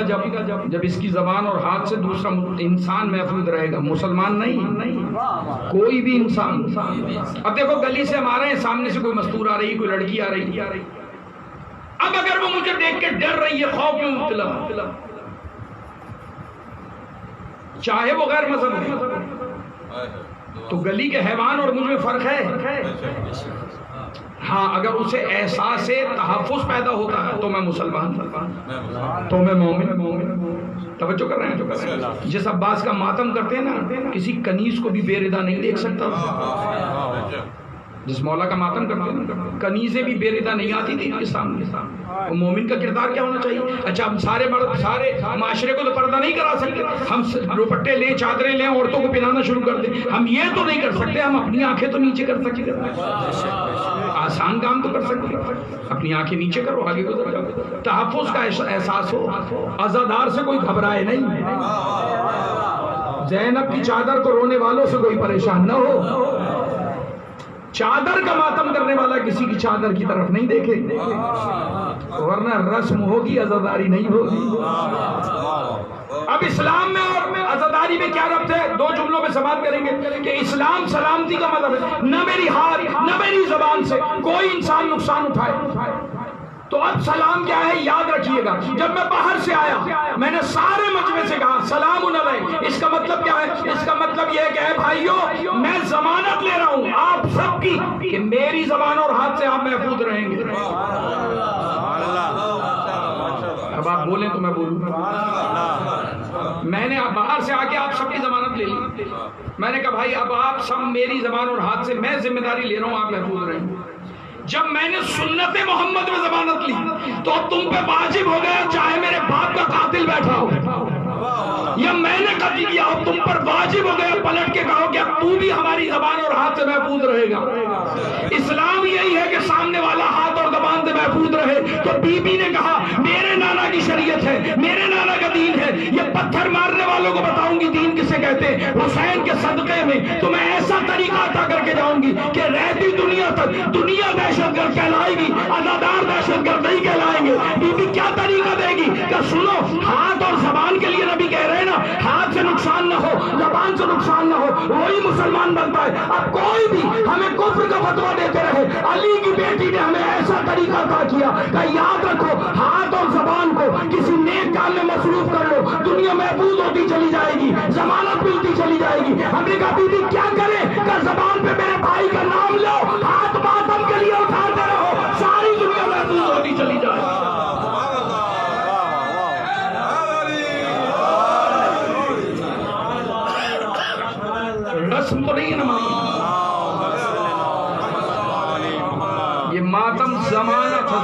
جب اس کی زبان اور ہاتھ سے دوسرا انسان محفوظ رہے گا. مسلمان نہیں, کوئی بھی انسان. اب دیکھو گلی سے ہمارے ہیں, سامنے سے کوئی مستور آ رہی, کوئی لڑکی آ رہی, اب اگر وہ مجھے دیکھ کے ڈر رہی ہے, خوف میں مبتلا, چاہے وہ غیر مذہب ہے, تو گلی کے حیوان اور مجھ میں فرق ہے. ہاں اگر اسے احساس تحفظ پیدا ہوتا ہے تو میں مسلمان, تو میں مومن. توجہ کر رہے ہیں؟ جس عباس کا ماتم کرتے ہیں نا, کسی کنیز کو بھی بے ردا نہیں دیکھ سکتا. جس مولا کا ماتم کرتے ہیں کنیزیں بھی بے ردا نہیں آتی تھی ان کے سامنے. مومن کا کردار کیا ہونا چاہیے؟ اچھا ہم سارے معاشرے کو تو پردہ نہیں کرا سکتے, ہم دوپٹے لیں, چادریں لیں, عورتوں کو پہنانا شروع کر دیں, ہم یہ تو نہیں کر سکتے, ہم اپنی آنکھیں تو نیچے کر سکتے. آسان کام تو کر سکتے, اپنی آنکھیں نیچے کرو, آگے گزر جاؤ. تحفظ کا احساس ہو, عزادار سے کوئی گھبرائے نہیں, زینب کی چادر کو رونے والوں سے کوئی پریشان نہ ہو. چادر کا ماتم کرنے والا کسی کی چادر کی طرف نہیں دیکھے, ورنہ رسم ہوگی, عزاداری نہیں ہوگی. اب اسلام میں اور عزاداری میں کیا ربط ہے؟ دو جملوں میں سماعت کریں گے کہ اسلام سلامتی کا مطلب ہے نہ میری ہاتھ نہ میری زبان سے کوئی انسان نقصان اٹھائے. تو اب سلام کیا ہے یاد رکھیے گا. جب میں باہر سے آیا میں نے سارے مجمع سے کہا سلام علیکم. اس کا مطلب کیا ہے؟ اس کا مطلب یہ ہے کہ اے بھائیو میں ضمانت لے رہا ہوں آپ سب کی کہ میری زبان اور ہاتھ سے آپ محفوظ رہیں گے. اب آپ بولیں تو میں بولوں. میں نے باہر سے آ کے آپ سب کی ضمانت لے لی. میں نے کہا بھائی اب آپ سب میری زبان اور ہاتھ سے میں ذمہ داری لے رہا ہوں آپ محفوظ رہیں گے. جب میں نے سنت محمد میں ضمانت لی تو اب تم پہ واجب ہو گیا چاہے میرے باپ کا قاتل بیٹھا ہو یا میں نے قتل کیا, اب تم پر واجب ہو گیا پلٹ کے کہو کہ اب تو بھی ہماری زبان اور ہاتھ سے محفوظ رہے گا. اسلام یہی ہے کہ سامنے والا ہاتھ اور زبان سے محفوظ رہے. تو بی بی نے کہا میرے نانا کی شریعت ہے, میرے نانا کا دین ہے, یہ پتھر مارنے والوں کو بتاؤں گی دین کسے کہتے ہیں. حسین کے صدقے میں تو میں ایسا طریقہ عطا کر کے جاؤں گی کہ رہتی دنیا تک دنیا دہشت گرد کہلائے گی, عزادار دہشت گرد نہیں کہلائیں گے. بی بی کیا طریقہ دے گی کہ سنو ہاتھ اور زبان کے لیے نبی کہہ رہے ہیں نا, ہاتھ سے نقصان نہ ہو, زبان سے نقصان نہ ہو, وہی مسلمان بنتا ہے. اب کوئی بھی ہمیں کفر کا فتویٰ دیتے رہے, علی کی بیٹی نے ہمیں ایسا طریقہ عطا کیا کہ یاد رکھو ہاتھ اور زبان کو کسی نیک کام میں مصروف کر لو, دنیا محفوظ ہوتی چلی جائے گی, ضمانت ملتی چلی جائے گی. ہم نے کہا بی بی کیا کرے کہ زبان پہ میرے بھائی کا نام لو, ہاتھ ماتم کے لیے اٹھاتے رہو, ساری دنیا محفوظ ہوتی چلی جائے. رسم تو نہیں ہے نا, یہ ماتم زمانہ تھا,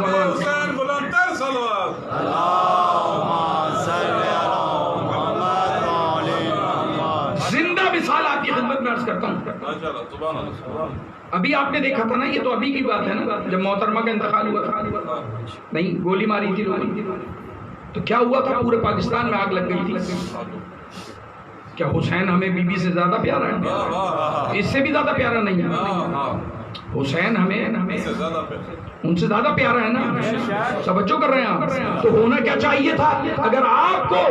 زمانہ. زندہ مثال آپ کی خدمت میں عرض کرتا ہوں. ابھی آپ نے دیکھا تھا نا, یہ تو ابھی کی بات ہے نا, جب محترمہ کا انتقال ہوا تھا, نہیں گولی ماری تھی تو کیا ہوا تھا, پورے پاکستان میں آگ لگ گئی تھی. کیا حسین ہمیں بی بی سے زیادہ پیارا ہے؟ اس سے بھی زیادہ پیارا نہیں ہے. حسین ہمیں ان سے زیادہ پیارا ہے نا. توجہ کر رہے ہیں آپ؟ تو ہونا کیا چاہیے تھا؟ اگر آپ کو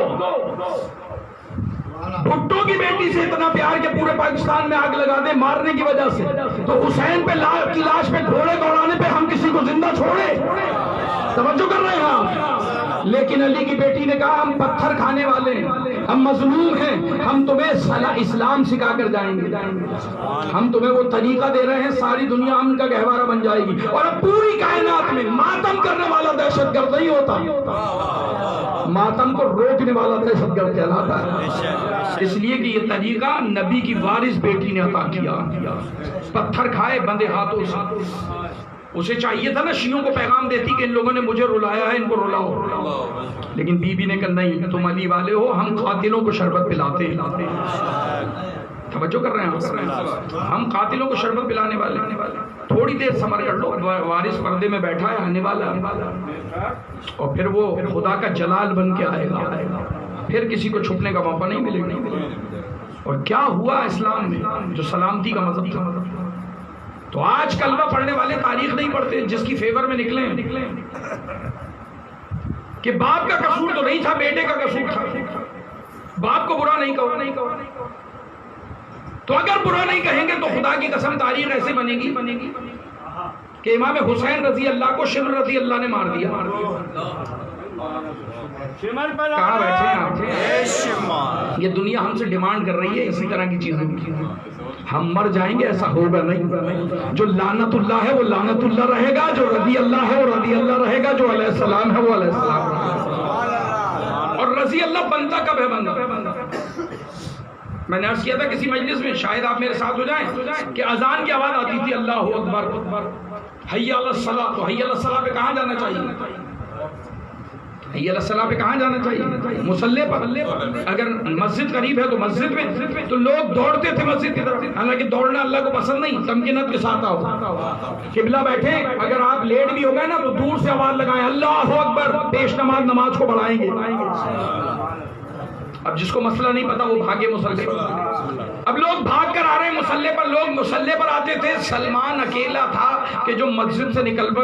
بھٹو کی بیٹی سے اتنا پیار کہ پورے پاکستان میں آگ لگا دے مارنے کی وجہ سے، تو حسین پہ کی لاش پہ گھوڑے دوڑانے پہ ہم کسی کو زندہ چھوڑے؟ توجہ کر رہے ہیں آپ؟ لیکن علی کی بیٹی نے کہا ہم پتھر کھانے والے ہیں، ہم مظلوم ہیں، ہم تمہیں اسلام سکھا کر جائیں گے، ہم تمہیں وہ طریقہ دے رہے ہیں، ساری دنیا ہم کا گہوارہ بن جائے گی. اور اب پوری کائنات میں ماتم کرنے والا دہشت گرد نہیں ہوتا، ماتم کو روکنے والا دہشت گرد کہلاتا ہے. اس لیے کہ یہ طریقہ نبی کی وارث بیٹی نے عطا کیا. پتھر کھائے بندے ہاتھوں سے. اسے چاہیے تھا نا شیعوں کو پیغام دیتی کہ ان لوگوں نے مجھے رلایا ہے، ان کو رلاؤ. لیکن بی بی نے کہا نہیں، تم علی والے ہو، ہم قاتلوں کو شربت پلاتے ہیں. توجہ کر رہے ہیں؟ ہم قاتلوں کو شربت پلانے والے. تھوڑی دیر صبر کر لو، وارث پردے میں بیٹھا ہے، آنے والا، اور پھر وہ خدا کا جلال بن کے آئے گا، پھر کسی کو چھپنے کا موقع نہیں ملے گا. اور کیا ہوا اسلام میں جو سلامتی کا مذہب تھا. تو آج کلمہ پڑھنے والے تاریخ نہیں پڑھتے جس کی فیور میں نکلیں کہ باپ کا قصور تو نہیں تھا، بیٹے کا قصور تھا. باپ کو برا نہیں کہو. تو اگر برا نہیں کہیں گے تو خدا کی قسم تاریخ ایسے بنے گی کہ امام حسین رضی اللہ کو شمر رضی اللہ نے مار دیا. کہاں بیٹھے ہیں آپ؟ یہ دنیا ہم سے ڈیمانڈ کر رہی ہے اسی طرح کی چیزوں کی. ہم مر جائیں گے ایسا ہوگا نہیں. جو لعنت اللہ ہے وہ لعنت اللہ رہے گا، جو رضی اللہ ہے وہ رضی اللہ رہے گا، جو علیہ السلام ہے وہ علیہ السلام رہے گا. اور رضی اللہ بنتا کب ہے؟ بندہ. میں نے عرض کیا تھا کسی مجلس میں، شاید آپ میرے ساتھ ہو جائیں، کہ اذان کی آواز آتی تھی اللہ اکبر، حی علی الصلاۃ. تو حی علی الصلاۃ پہ کہاں جانا چاہیے؟ حی علی الصلاۃ پہ کہاں جانا چاہیے؟ مصلی پر. اگر مسجد قریب ہے تو مسجد میں. تو لوگ دوڑتے تھے مسجد کی طرف، حالانکہ دوڑنا اللہ کو پسند نہیں. تمکنت کے ساتھ آؤ، قبلہ بیٹھے. اگر آپ لیٹ بھی ہو گئے نا تو دور سے آواز لگائیں اللہ اکبر، پیش نماز کو بڑھائیں گے. اب جس کو مسئلہ نہیں پتا وہ بھاگے مسلح پر. اب لوگ بھاگ کر آ رہے ہیں مسلح پر. لوگ مسلح پر آتے تھے. سلمان اکیلا تھا کہ جو مسجد سے نکل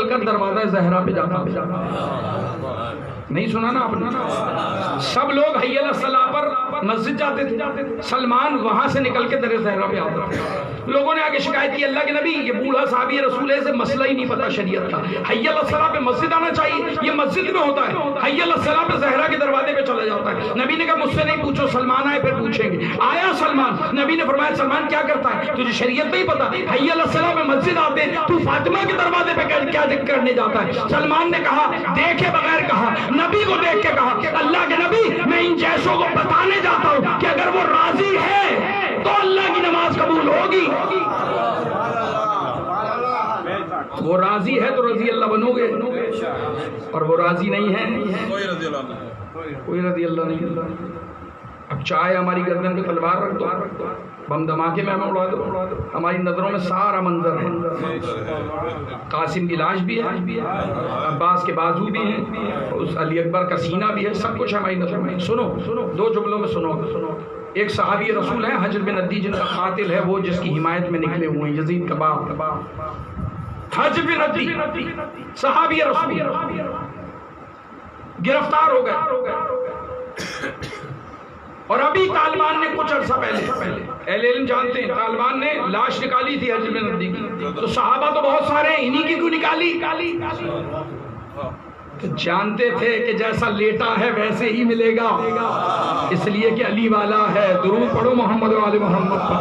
کر دروازہ زہرا پہ جاتا. نہیں سنا نا آپ نے؟ سب لوگ حی علی الصلاۃ پر مسجد جاتے تھے، سلمان وہاں سے نکل کے در زہرا پہ آتا تھا. لوگوں نے آگے شکایت کی اللہ کے نبی یہ بوڑھا صحابی رسول ہے، اسے مسئلہ ہی نہیں پتا شریعت کا. حی علی الصلاۃ پہ مسجد آنا چاہیے، یہ مسجد میں ہوتا ہے. حی علی الصلاۃ پہ زہرا کے دروازے پہ چلا جاتا ہے. نبی نے کہا مجھ سے نہیں پوچھو، سلمان آئے پھر پوچھیں گے. آیا سلمان. نبی نے فرمایا سلمان کیا کرتا ہے؟ تجھے شریعت نہیں پتا؟ حی علی الصلاۃ پہ مسجد آتے تو فاطمہ کے دروازے پہ کیا کرنے جاتا ہے؟ سلمان نے کہا دیکھے بغیر کہا، نبی کو دیکھ کے کہا اللہ کے نبی میں ان جیسوں کو بتانے جاتا ہوں کہ اگر وہ راضی ہے تو اللہ کی نماز قبول ہوگی. وہ راضی ہے تو رضی اللہ بنو گے، اور وہ راضی نہیں ہے کوئی رضی اللہ نہیں. اب چاہے ہماری گردن پہ تلوار رکھ دو، بم دھماکے میں ہمیں اڑا دو، ہماری نظروں میں سارا منظر ہے. قاسم کی لاش بھی ہے، عباس کے بازو بھی ہیں، اس علی اکبر کا سینہ بھی ہے، سب کچھ ہماری نظروں میں. سنو دو جملوں میں سنو. ایک صحابی رسول ہے حجر بن ادی، جن کا قاتل ہے وہ جس کی حمایت میں نکلے ہوئے ہیں، یزید کا باپ. حجر بن ادی صحابی رسول گرفتار ہو گئے. اور ابھی طالبان نے کچھ عرصہ پہلے اہل علم جانتے ہیں طالبان نے لاش نکالی تھی حجر بن ادی کی. تو صحابہ تو بہت سارے ہیں، انہی کی کیوں نکالی؟ جانتے تھے کہ جیسا لیٹا ہے ویسے ہی ملے گا، اس لیے کہ علی والا ہے. درود پڑھو محمد و آل محمد پر.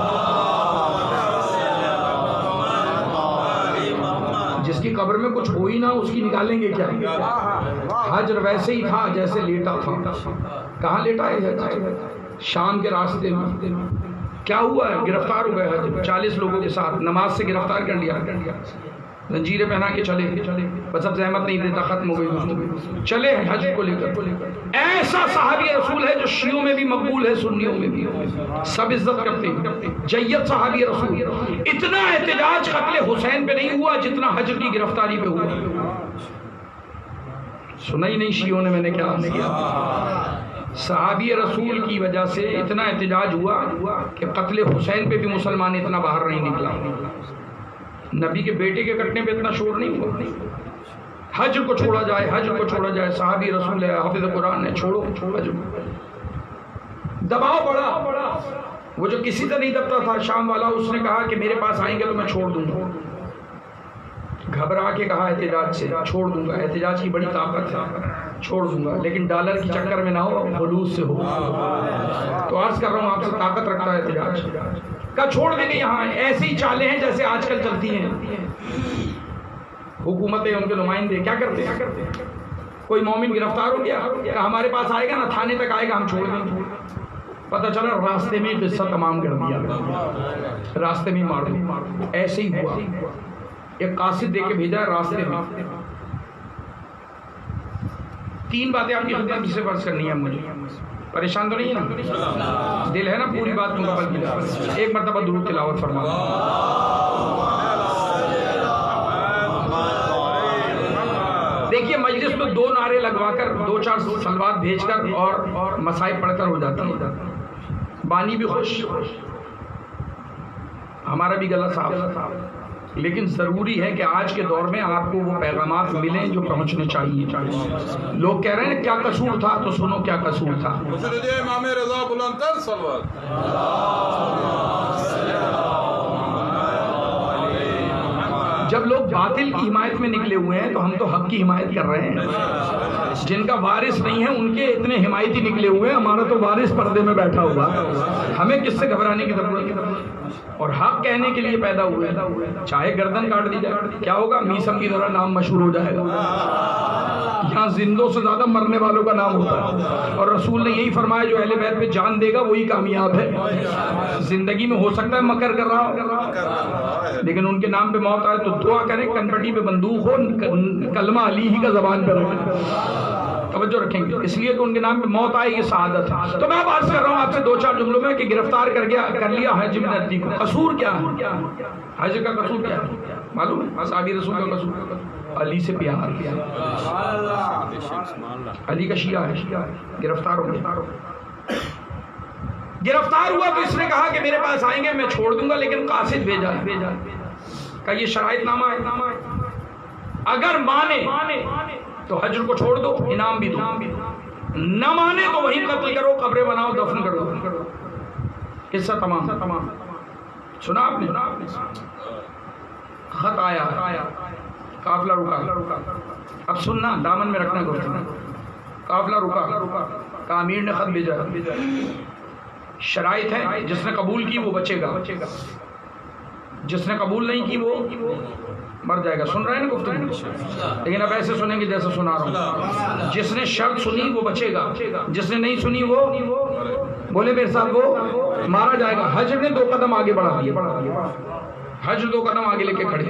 جس کی قبر میں کچھ ہوئی نہ اس کی نکالیں گے کیا؟ حجر ویسے ہی تھا جیسے لیٹا تھا. کہاں لیٹا ہے؟ شام کے راستے میں. کیا ہوا ہے؟ گرفتار ہو گئے حجر 40 لوگوں کے ساتھ، نماز سے گرفتار کر لیا، زنجیریں پہنا کے چلے. بس اب زحمت نہیں دیتا، ختم ہو گئی. چلے حج کو لے کر. ایسا صحابی رسول ہے جو شیعوں میں بھی مقبول ہے، سنیوں میں بھی سب عزت کرتے ہیں. جید صحابی رسول. اتنا احتجاج قتل حسین پہ نہیں ہوا جتنا حجر کی گرفتاری پہ ہوا. سنا ہی نہیں شیعوں نے میں نے کیا کیا. صحابی رسول کی وجہ سے اتنا احتجاج ہوا کہ قتل حسین پہ بھی مسلمان اتنا باہر نہیں نکلا. نبی کے بیٹے کے کٹنے پہ اتنا شور نہیں ہوا. حج کو چھوڑا جائے، حج کو چھوڑا جائے، صحابی رسول ہے حافظ قرآن نے چھوڑو حج کو. دباؤ بڑا، وہ جو کسی سے نہیں دبتا تھا شام والا، اس نے کہا کہ میرے پاس آئیں گے تو میں چھوڑ دوں گا. گھبرا کے کہا احتجاج سے چھوڑ دوں گا، احتجاج کی بڑی طاقت ہے، چھوڑ دوں گا، لیکن ڈالر کی چکر میں نہ ہو، خلوص سے ہو. تو عرض کر رہا ہوں آپ سے، طاقت رکھتا ہے احتجاج کا. چھوڑ دیں گے. یہاں ایسی چالیں ہیں جیسے آج کل چلتی ہیں حکومتیں، ان کے نمائندے کیا کرتے ہیں. کوئی مومن گرفتار ہو گیا کہ ہمارے پاس آئے گا نا، تھانے تک آئے گا، ہم چھوڑ دیں گے. پتہ چلا راستے میں قصہ تمام کر دیا، راستے میں مار دیا. ایسے ہی ہوا. ایک قاصد دے کے بھیجا ہے راستے میں. 3 باتیں آپ کی خدمت سے عرض کرنی ہے مجھے. پریشان تو نہیں ہے نا؟ دل ہے نا پوری بات مکمل کی؟ ایک مرتبہ درود تلاوت فرما. دیکھیے مجلس میں 2 نعرے لگوا کر، 2-4 صلوات بھیج کر اور مسائل پڑھ کر ہو جاتی ہے. بانی بھی خوش، ہمارا بھی گلا صاف. لیکن ضروری ہے کہ آج کے دور میں آپ کو وہ پیغامات ملیں جو پہنچنے چاہیے. لوگ کہہ رہے ہیں کیا قصور تھا، تو سنو کیا قصور تھا. امام رضا بلندتر صلوات. جب لوگ باطل کی حمایت میں نکلے ہوئے ہیں تو ہم تو حق کی حمایت کر رہے ہیں. جن کا وارث نہیں ہے ان کے اتنے حمایتی نکلے ہوئے ہیں، ہمارا تو وارث پردے میں بیٹھا ہوا. ہمیں کس سے گھبرانے کی ضرورت ہے؟ اور حق کہنے کے لیے پیدا ہوئے، چاہے گردن کاٹ دی جائے، کیا ہوگا؟ میسم کی طرح نام مشہور ہو جائے گا. یہاں زندوں سے زیادہ مرنے والوں کا نام ہوتا ہے. اور رسول نے یہی فرمایا جو اہل بیت پہ جان دے گا وہی کامیاب ہے. زندگی میں ہو سکتا ہے مکر کر رہا ہو، لیکن ان کے نام پہ موت آئے تو دعا کریں کنپٹی پہ بندوق ہو، کلمہ علی ہی کا زبان پہ رکھیں. توجہ رکھیں گے، اس لیے کہ ان کے نام پہ موت آئے یہ سعادت ہے. تو میں اب عرض کر رہا ہوں آپ سے 2-4 جملوں میں کہ گرفتار کر لیا حج میں نبی کو. قصور کیا ہے؟ حج کا قصور کیا ہے معلوم ہے؟ صحابی رسول کا قصور علی سے پیار کیا، علی کا شیعہ ہے. گرفتار ہو گیا. گرفتار ہوا تو اس نے کہا کہ میرے پاس آئیں گے میں چھوڑ دوں گا، لیکن قاصد بھیجا کہ یہ شرائط نامہ ہے، اگر مانے تو حجر کو چھوڑ دو، انعام بھی دو، نہ مانے تو وہی قتل کرو، قبریں بناؤ، دفن کر دو. قصہ تمام. سنا آپ نے؟ خط آیا، قافلہ رکا. اب سننا، دامن میں رکھنا گفتگو. قافلہ رکا، کہا امیر نے خط بھیجا، شرائط ہے، جس نے قبول کی وہ بچے گا، جس نے قبول نہیں کی وہ مر جائے گا. سن رہے ہیں نا گفتگو؟ لیکن اب ایسے سنیں گے جیسے سنا رہا ہوں. جس نے شرط سنی وہ بچے گا، جس نے نہیں سنی وہ بولے میرے صاحب وہ مارا جائے گا. حج نے 2 قدم آگے بڑھا دیا، حج 2 قدم آگے لے کے کھڑے.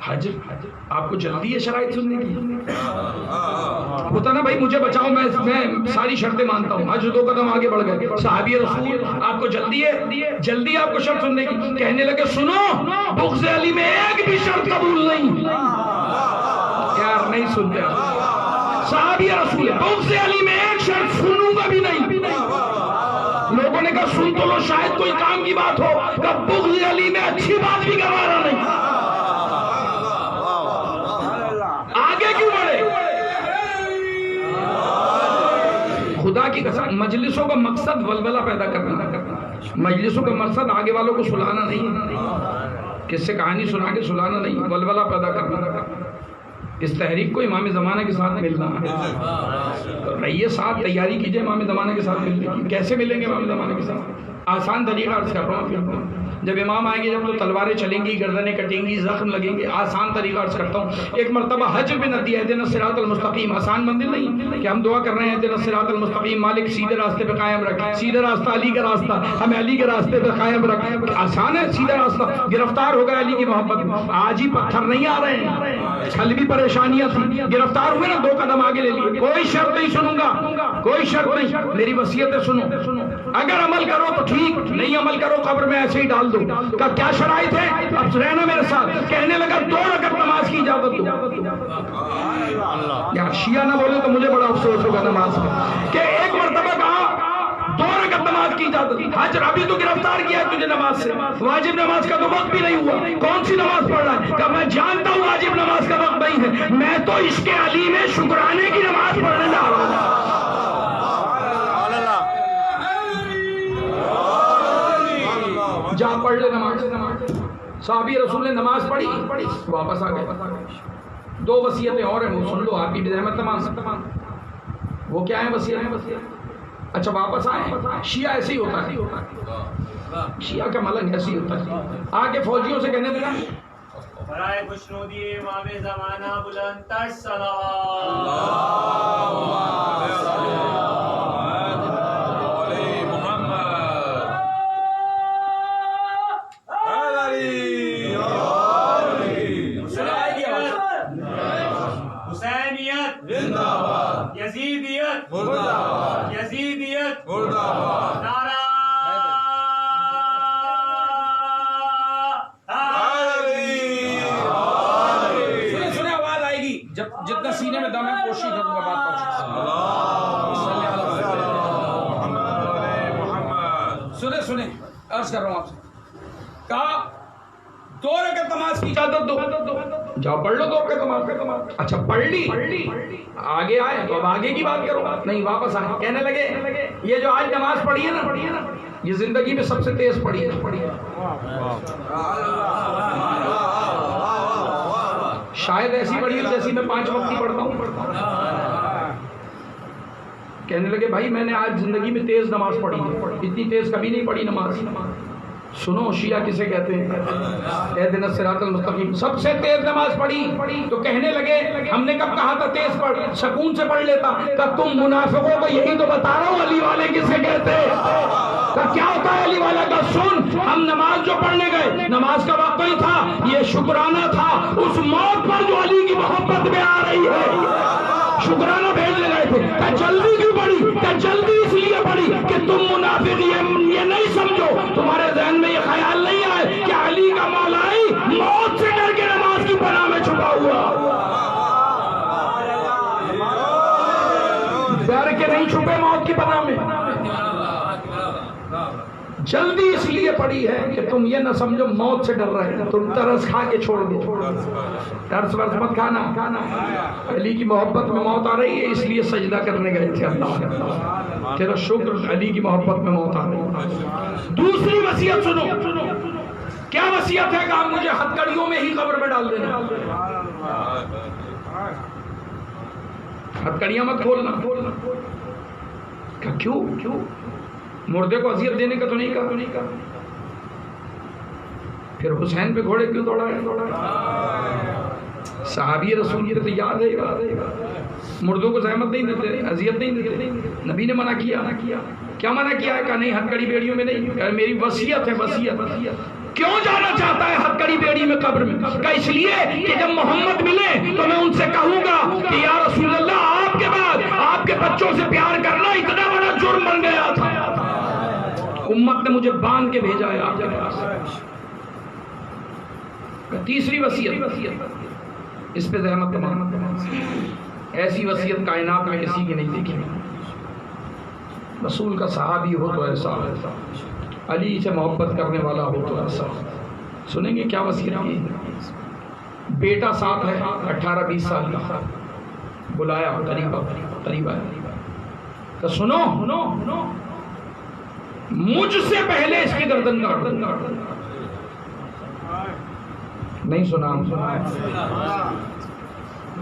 حج آپ کو جلدی ہے شرائط سننے کی؟ ہوتا نا بھائی مجھے بچاؤ، میں ساری شرطیں مانتا ہوں. حج 2 قدم آگے بڑھ گئے. صحابی رسول آپ کو جلدی ہے؟ جلدی آپ کو شرط سننے کی؟ کہنے لگے سنو، بغض علی میں ایک بھی شرط قبول نہیں. یار نہیں سنتے صحابی رسول، بغض علی میں ایک شرط سنوں گا بھی نہیں. لوگوں نے کہا سن تو لو، شاید کوئی کام کی بات ہو. کہ بغض علی میں اچھی بات بھی گوارا نہیں. آگے کیوں بڑھے؟ خدا کی قسم مجلسوں کا مقصد ولولہ پیدا کرنا. مجلسوں کا مقصد آگے والوں کو سلانا نہیں، کس سے کہانی سنا کے سلانا نہیں، ولولہ پیدا کرنا. اس تحریک کو امام زمانہ کے ساتھ ملنا ہے. رہیے ساتھ، تیاری کیجئے امام زمانہ کے ساتھ ملنے کی. کیسے ملیں گے امام زمانہ کے ساتھ؟ آسان طریقہ عرض کر رہا ہوں. جب امام آئیں گے جب تو تلواریں چلیں گی، گردنیں کٹیں گی، زخم لگیں گے. آسان طریقہ عرض کرتا ہوں. ایک مرتبہ حج میں ندی اہدنا الصراط المستقیم، آسان منزل نہیں کہ ہم دعا کر رہے ہیں اہدنا الصراط المستقیم، مالک سیدھے راستے پہ قائم رکھ. سیدھا راستہ علی کا راستہ، ہمیں علی کے راستے پہ قائم رکھ. آسان ہے سیدھا راستہ. گرفتار ہو گئے علی کی محبت میں. آج ہی پتھر نہیں آ رہے ہیں، کل بھی پریشانیاں تھیں. گرفتار ہوئے نا، 2 قدم آگے لے لیے. کوئی شرط نہیں سنوں گا، کوئی شرط نہیں. میری وصیتیں سنو، اگر عمل کرو تو ٹھیک، نہیں عمل کرو قبر میں ایسے ہی ڈال دو. کیا شرائط ہے؟ اب رہنا میرے ساتھ. کہنے لگا 2 رکعت نماز کی اجازت دو. یار شیعہ نہ بولے تو مجھے بڑا افسوس ہوگا نماز میں، کہ ایک مرتبہ کہا 2 رکعت نماز کی اجازت. حجر ابھی تو گرفتار کیا ہے تجھے نماز سے, واجب نماز کا تو وقت بھی نہیں ہوا, کون سی نماز پڑھ رہا ہے؟ کہ میں جانتا ہوں واجب نماز کا وقت نہیں ہے, میں تو عشق علی میں شکرانے کی نماز پڑھنے جا رہا ہوں. جا پڑھ لے نماز. صحابی رسول نے نماز پڑھی, واپس آ گئے. 2 وصیتیں اور ہیں, وہ سن لو, آپ کی بھی رحمت تمام. وہ کیا ہے وصیت؟ اچھا واپس آئے. شیعہ ایسے ہی ہوتا ہے, شیعہ کا ملنگ ایسے ہی ہوتا ہے. آگے فوجیوں سے کہنے لگا برائے خوشنودی امام زمانہ بلند تر صلوات. حسینیت زندہ باد, یزیدیت مردہ باد, یزیدیت مردہ باد, نعرہ سنے آواز آئے گی, جب جتنا سینے میں دم ہے کوشش کروں گا بات پہنچے. سنے عرض کر رہا ہوں آپ سے, کہا 2 رکعت نماز کی اجازت دو, جاؤ پڑھ لو 2 رکعت نماز. اچھا پڑھ لی, آگے آئے تو اب آگے کی بات کرو. نہیں, واپس آئے, کہنے لگے یہ جو آج نماز پڑھی ہے نا, یہ زندگی میں سب سے تیز پڑھی ہے. شاید ایسی پڑھی ہے جیسی میں 5 وقت کی پڑھتا ہوں. کہنے لگے بھائی میں نے آج زندگی میں تیز نماز پڑھی ہے, اتنی تیز کبھی نہیں پڑھی نماز. سنو شیعہ کسے کہتے ہیں, اہدنا الصراط المستقیم, سب سے تیز نماز پڑھی. تو کہنے لگے ہم نے کب کہا تھا تیز پڑھ, سکون سے پڑھ لیتا. کہ تم منافقوں کو یہی تو بتا رہا ہوں علی والے کسے کہتے ہیں. کہ کیا ہوتا ہے علی والا کا, سن ہم نماز جو پڑھنے گئے, نماز کا وقت نہیں تھا, یہ شکرانہ تھا اس موت پر جو علی کی محبت میں آ رہی ہے. شکرانہ بھیجنے گئے تھے. کہ جلدی کیوں پڑھی؟ کہ جلدی اس لیے پڑھی کہ تم منافق یہ نہیں سمجھو, تمہارے ذہن میں یہ خیال نہیں آئے کہ علی کا مولائی موت سے ڈر کے نماز کی پناہ میں چھپا ہوا. ڈر کے نہیں چھپے موت کی پناہ میں, جلدی اس لیے پڑی ہے کہ تم یہ نہ سمجھو موت سے ڈر رہے ہیں, تم ترس کھا کے چھوڑ دو. ترس ورس مت کھانا, علی کی محبت میں موت آ رہی ہے اس لیے سجدہ کرنے گئے تھے. اللہ تیرا شکر, علی کی محبت میں موت آ رہی ہے. دوسری وصیت سنو, کیا وصیت ہے؟ کہ آپ مجھے ہتھکڑیوں میں ہی قبر میں ڈال دینا. ہتھکڑیاں مت کھولنا. کیوں مردے کو اذیت دینے کا تو نہیں کہا. پھر حسین پہ گھوڑے کیوں دوڑا ہے؟ صحابی رسول کی تو یاد ہے, مردوں کو زحمت نہیں دیتے, اذیت نہیں دیتے. نبی نے منع کیا. کیا منع کیا ہے؟ کہ نہیں ہتھکڑی بیڑیوں میں نہیں, میری وصیت ہے. وصیت کیوں جانا چاہتا ہے ہتھکڑی بیڑی میں قبر میں؟ کہ اس لیے کہ جب محمد ملے تو میں ان سے کہوں گا کہ یا رسول اللہ آپ کے بعد آپ کے بچوں سے پیار کرنا اتنا بڑا جرم بن گیا تھا, امت نے مجھے باندھ کے بھیجا ہے آپ کے پاس. تیسری وصیت, اس پہ زحمت تمام, ایسی وصیت کائنات میں کسی کی نہیں دیکھی. رسول کا صحابی ہو تو ایسا, علی سے محبت کرنے والا ہو تو ایسا. سنیں گے کیا وصیت کی؟ بیٹا ساتھ ہے 18-20 سال کا, بلایا قریب آیا. تو سنو مجھ سے پہلے اس کی گردن کاٹ. نہیں سنا,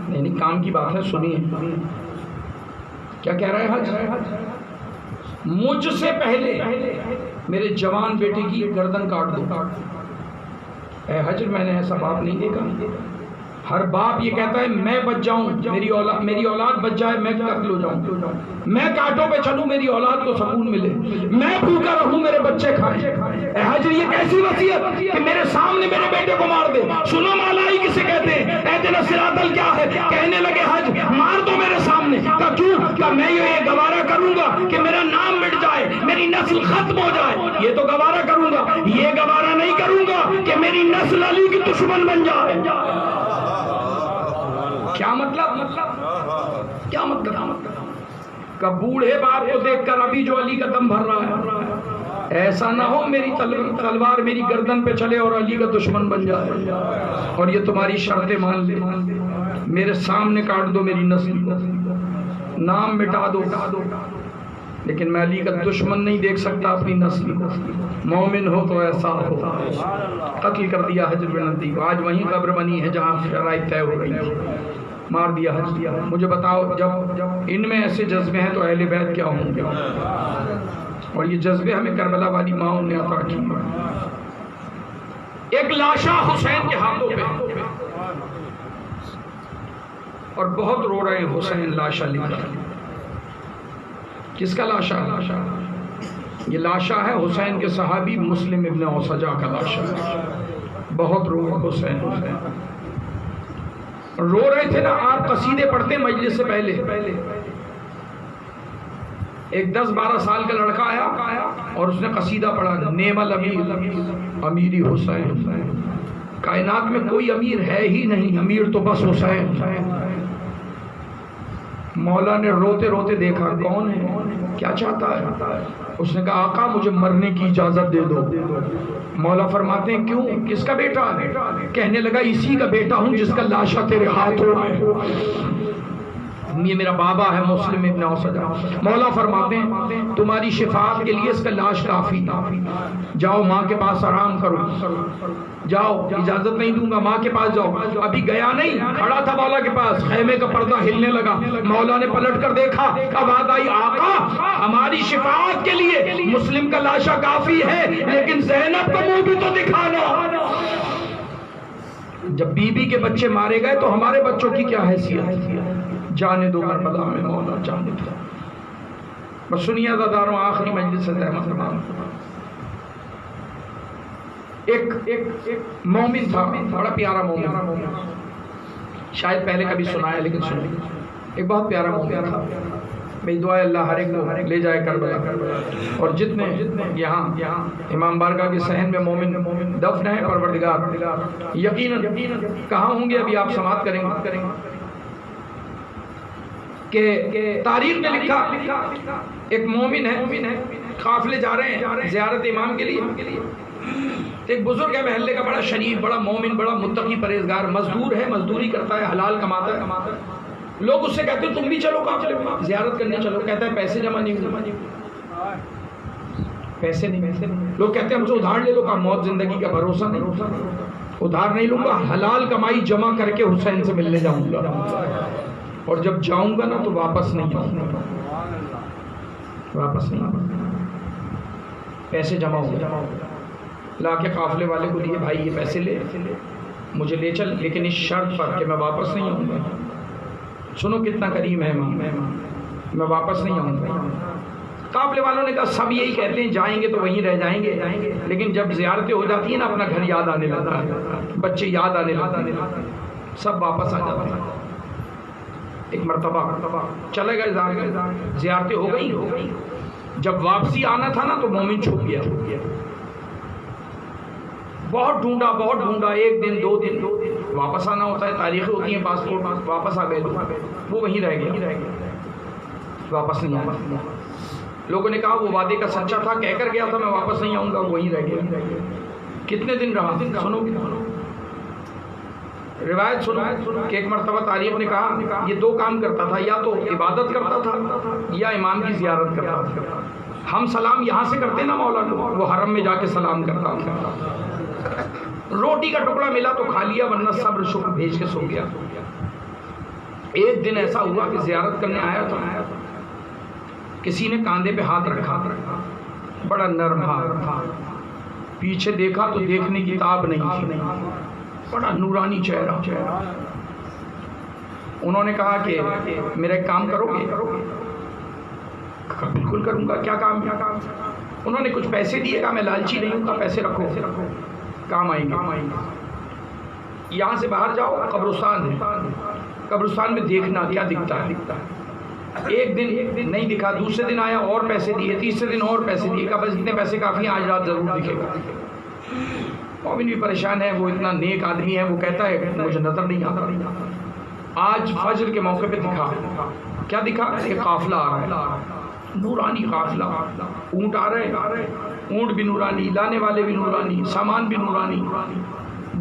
نہیں کام کی بات ہے, سنیے کیا کہہ رہا ہے. حج مجھ سے پہلے میرے جوان بیٹے کی گردن کاٹ دو. اے حجر میں نے ایسا باپ نہیں دیکھا. ہر باپ یہ کہتا ہے میں بچ جاؤں, میری اولاد بچ جائے, میں قتل ہو جاؤں, میں کانٹوں پہ چلوں, میری اولاد کو سکون ملے, میں بھوکا رہوں, میرے بچے کھائیں. اے حجر یہ کیسی وصیت کہ میرے سامنے میرے بیٹے کو مار دے. سنو مولائی کسے کہتے ہیں, اہدنا الصراط کیا ہے؟ کہنے لگے حج مار دو میرے سامنے. کیوں؟ کہ میں یہ گوارا کروں گا کہ میرا نام مٹ جائے, میری نسل ختم ہو جائے, یہ تو گوارا کروں گا. یہ گوارا نہیں کروں گا کہ میری نسل علی کی دشمن بن جائے. کیا مطلب؟ کہ بوڑھے باپ کو دیکھ کر ابھی جو علی کا دم بھر رہا ہے، ایسا نہ ہو میری تلوار میری گردن پہ چلے اور علی کا دشمن بن جائے اور یہ تمہاری شرطیں مان لے، میرے سامنے کاٹ دو میری نسل کو، نام مٹا دو، لیکن میں علی کا دشمن نہیں دیکھ سکتا اپنی نسل کو، مومن ہو تو ایسا ہو۔ قتل کر دیا حجر بن نبی کو، آج وہیں قبر بنی ہے جہاں شرائط طے ہو رہی ہے، مار دیا حجر۔ مجھے بتاؤ جب ان میں ایسے جذبے ہیں تو اہل بیت کیا ہوں گے؟ اور یہ جذبے ہمیں کربلا والی ماں نے عطا کی۔ ایک لاشا حسین کے ہاتھوں پہ اور بہت رو رہے ہیں حسین، لاشا لکھا۔ کس کا لاشا؟ یہ لاشا ہے حسین کے صحابی مسلم ابن اوسجا کا لاشا، بہت رو حسین۔ رو رہے تھے نا، آپ قصیدے پڑھتے مجلس سے پہلے، ایک 10-12 سال کا لڑکا آیا اور اس نے قصیدہ پڑھا، نعم الامیر امیری حسین، کائنات میں کوئی امیر ہے ہی نہیں، امیر تو بس حسین۔ مولا نے روتے روتے دیکھا، کون ہے، کیا چاہتا ہے؟ اس نے کہا آقا مجھے مرنے کی اجازت دے دو۔ مولا فرماتے ہیں کیوں، کس کا بیٹا ہے؟ کہنے لگا اسی کا بیٹا ہوں جس کا لاشا تیرے ہاتھوں میں، یہ میرا بابا ہے مسلم ابن اوسجا۔ مولا فرماتے ہیں تمہاری شفاعت کے لیے اس کا لاش کافی، جاؤ ماں کے پاس آرام کرو، جاؤ، اجازت نہیں دوں گا، ماں کے پاس جاؤ۔ ابھی گیا نہیں، کھڑا تھا مولا کے پاس، خیمے کا پردہ ہلنے لگا، مولا نے پلٹ کر دیکھا، آواز آئی آقا ہماری شفاعت کے لیے مسلم کا لاشا کافی ہے، لیکن زینب کا منہ بھی تو دکھانا۔ جب بی بی کے بچے مارے گئے تو ہمارے بچوں کی کیا حیثیت؟ جانے دو کربلا میں مولا، جانے دو۔ بس سنیے عزاداروں، آخری مجلس سے تحمد فرمان۔ ایک مومن تھا، بڑا پیارا مومن، شاید پہلے کبھی سنا ہے لیکن سنیں، ایک بہت پیارا مومن تھا۔ میری دعا ہے اللہ ہر ایک کو لے جائے کربلا، اور جتنے یہاں امام بارگاہ کے صحن میں مومن دفن ہیں، پروردگار یقیناً کہاں ہوں گے ابھی آپ سماعت کریں گے کہ تاریخ میں لکھا ایک مومن ہے، قافلے جا رہے ہیں زیارت امام کے لیے، ایک بزرگ ہے محلے کا، بڑا شریف، بڑا مومن، بڑا متقی پرہیزگار، مزدور ہے، مزدوری کرتا ہے، حلال کماتا ہے۔ لوگ اس سے کہتے ہیں تم بھی چلو قافلے میں زیارت کرنے چلو، کہتا ہے پیسے جمع نہیں ہوئے، پیسے نہیں۔ لوگ کہتے ہیں ہم سے ادھار لے لو، کہا موت زندگی کا بھروسہ نہیں، ادھار نہیں لوں گا، حلال کمائی جمع کر کے حسین سے ملنے جاؤں گا، اور جب جاؤں گا نا تو واپس نہیں آؤں گا، واپس نہیں آؤں گا۔ پیسے جمع ہو گئے، لا کے قافلے والے کو دیے، بھائی یہ پیسے لے، مجھے لے چل، لیکن اس شرط پر کہ میں واپس نہیں آؤں گا۔ سنو کتنا کریم ہے ماں، میں واپس نہیں آؤں گا۔ قافلے والوں نے کہا سب یہی کہتے ہیں جائیں گے تو وہیں رہ جائیں گے، لیکن جب زیارتیں ہو جاتی ہیں نا اپنا گھر یاد آنے لگتا ہے، بچے یاد آنے لگتے ہیں، سب واپس آ جاتے ہیں۔ ایک مرتبہ چلے گئے، زیارتیں ہو گئی، جب واپسی آنا تھا نا تو مومن چھپ گیا، بہت ڈھونڈا، ایک دن 2 دن، واپس آنا ہوتا ہے، تاریخیں ہوتی ہیں، پاسپورٹ، واپس آ گئے، وہ وہیں رہ گیا، واپس نہیں آیا۔ لوگوں نے کہا وہ وعدے کا سچا تھا، کہہ کر گیا تھا میں واپس نہیں آؤں گا، وہیں رہ گیا۔ کتنے دن رہا؟ سنو روایت سنو کہ ایک مرتبہ تاریخ نے کہا یہ 2 کام کرتا تھا، یا تو عبادت کرتا تھا یا امام کی زیارت کرتا تھا۔ ہم سلام یہاں سے کرتے نا مولا کو، وہ حرم میں جا کے سلام کرتا تھا۔ روٹی کا ٹکڑا ملا تو کھا لیا، ورنہ صبر شکر بھیج کے سو گیا۔ ایک دن ایسا ہوا کہ زیارت کرنے آیا تھا، کسی نے کاندھے پہ ہاتھ رکھا، بڑا نرم ہاتھ تھا، پیچھے دیکھا تو دیکھنے کی تاب نہیں تھی، بڑا نورانی چہرہ۔ انہوں نے کہا کہ میرا ایک کام کرو گے؟ کہا بالکل کروں گا، کیا کام؟ انہوں نے کچھ پیسے دیے، کہا میں لالچی نہیں ہوں، کہا پیسے رکھو، کام آئیں گے۔ یہاں سے باہر جاؤ، قبرستان ہے، قبرستان میں دیکھنا کیا دکھتا ہے۔ ایک دن نہیں دکھا، دوسرے دن آیا اور پیسے دیے، تیسرے دن اور پیسے دیے، کہا بس اتنے پیسے کافی ہیں، آج رات ضرور دکھے گا۔ مومن بھی پریشان ہے، وہ اتنا نیک آدمی ہے، وہ کہتا ہے مجھے نظر نہیں آتا۔ آج فجر کے موقع پہ دکھا، کیا دکھا؟ ایک قافلہ آ رہا ہے، نورانی قافلہ، اونٹ آ رہے ہیں، اونٹ بھی نورانی، لانے والے بھی نورانی، سامان بھی نورانی،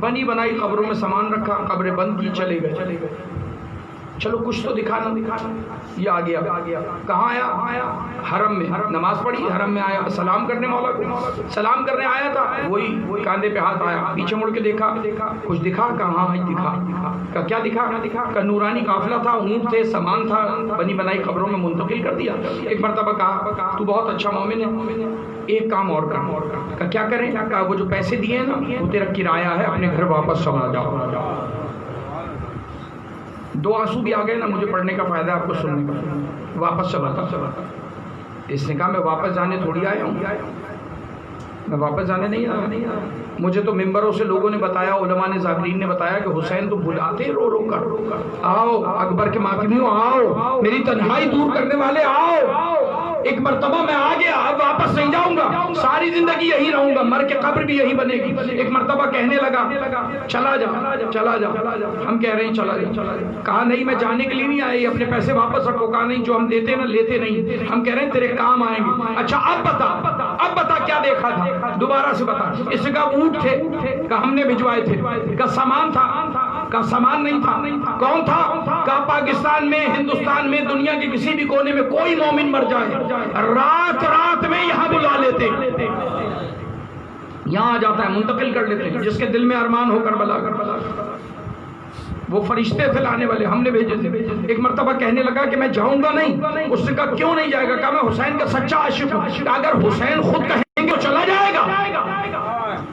بنی بنائی قبروں میں سامان رکھا، قبریں بند کی، چلے گئے۔ چلو کچھ تو دکھانا، یہ آ گیا۔ کہاں آیا؟ حرم میں، نماز پڑھی، حرم میں آیا، سلام کرنے، مولا کو سلام کرنے آیا تھا، وہی کاندھے پہ ہاتھ آیا، پیچھے مڑ کے دیکھا، کچھ دکھا؟ کہاں دکھا؟ کیا دکھا؟ کہ نورانی قافلہ تھا، اونٹ تھے، سامان تھا، بنی بنائی قبروں میں منتقل کر دیا۔ ایک مرتبہ کہا تو بہت اچھا مومن ہے، ایک کام اور کر۔ کیا کریں؟ کہا وہ جو پیسے دیے ہیں نا وہ تیرا کرایہ ہے، اپنے گھر واپس چلا جاؤ۔ دو آنسو بھی آ گئے نا، مجھے پڑھنے کا فائدہ آپ کو سننے کا، واپس چلا تھا۔ اس نے کہا میں واپس جانے تھوڑی آیا ہوں، میں واپس جانے نہیں آیا، مجھے تو ممبروں سے لوگوں نے بتایا، علماء نے، ذاکرین نے بتایا کہ حسین تو بلاتے رو رو کر، آؤ اکبر کے ماتمیوں، آؤ میری تنہائی دور کرنے والے، آؤ۔ ایک مرتبہ میں آ گیا، اب واپس نہیں جاؤں گا، ساری زندگی یہی رہوں گا، مر کے قبر بھی یہی بنے گی۔ ایک مرتبہ کہنے لگا چلا جا چلا جا، ہم کہہ رہے ہیں چلا جا۔ کہا نہیں میں جانے کے لیے نہیں آئی، اپنے پیسے واپس رکھو۔ کہا نہیں جو ہم دیتے نا لیتے نہیں، ہم کہہ رہے ہیں تیرے کام آئیں گے۔ اچھا اب بتا کیا دیکھا تھا، دوبارہ سے بتا۔ اس نے کہا اونٹ تھے، کہا ہم نے بھجوائے تھے۔ کہا سامان تھا، کہا سامان نہیں تھا۔ کون تھا؟ کہا پاکستان میں، ہندوستان میں، دنیا کے کسی بھی کونے میں کوئی مومن مر جائے، رات رات میں یہاں بلا لیتے، یہاں آ جاتا ہے، منتقل کر لیتے ہیں، جس کے دل میں ارمان ہو کربلا۔ وہ فرشتے تھے لانے والے، ہم نے بھیجے تھے۔ ایک مرتبہ کہنے لگا کہ میں جاؤں گا نہیں۔ اس نے کہا کیوں نہیں جائے گا؟ کہا میں حسین کا سچا عاشق ہوں۔ کہا اگر حسین خود کہیں گے تو چلا جائے گا۔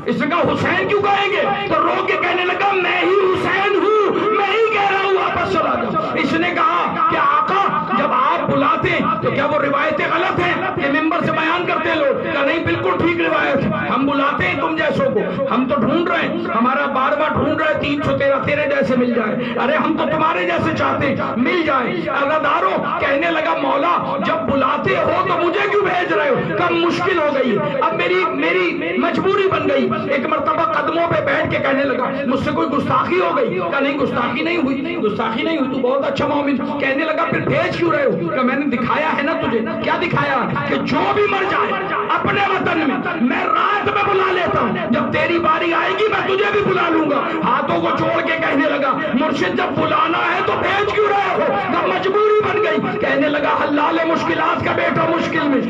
اس نے کہا حسین کیوں کہیں گے؟ تو رو کے کہنے لگا میں ہی حسین ہوں، میں ہی کہہ رہا ہوں واپس چلا جاؤ۔ اس نے کہا کہ آقا جب آپ بلاتے تو کیا وہ روایتیں غلط ہیں کہ ممبر سے بیان کرتے لوگ؟ کہا نہیں بالکل ٹھیک روایت ہے، ہم بلاتے ہیں تم جیسوں کو، ہم تو ڈھونڈ رہے ہیں، ہمارا بار بار ڈھونڈ رہے 313 تیرے جیسے مل جائے، ارے ہم تو تمہارے جیسے چاہتے ہیں مل جائے۔ عزاداروں کہنے لگا مولا جب بلاتے ہو تو مجھے کیوں بھیج رہے ہو؟ کب مشکل ہو گئی، اب میری مجبوری بن گئی۔ ایک مرتبہ قدموں پہ بیٹھ کے کہنے لگا مجھ سے کوئی گستاخی ہو گئی؟ کہا نہیں گستاخی نہیں ہوئی، گستاخی نہیں ہوئی، تو بہت اچھا مومن۔ کہنے لگا پھر بھیج کیوں رہے ہو؟ کہ میں نے دکھایا ہے نا تجھے۔ کیا دکھایا؟ کہ جو بھی مر جائے اپنے وطن میں رات میں بلا لیتا ہوں، جب تیری باری آئے گی میں تجھے بھی بلا لوں گا۔ ہاتھوں کو جوڑ کے کہنے لگا مرشد جب بلانا ہے تو بھیج کیوں رہے ہو؟ کہ مجبوری بن گئی۔ کہنے لگا حلال مشکلات کا بیٹا مشکل میں،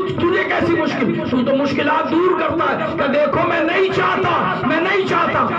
تجھے کیسی مشکل؟ تو مشکلات دور کرتا ہے۔ کہ دیکھو میں نہیں چاہتا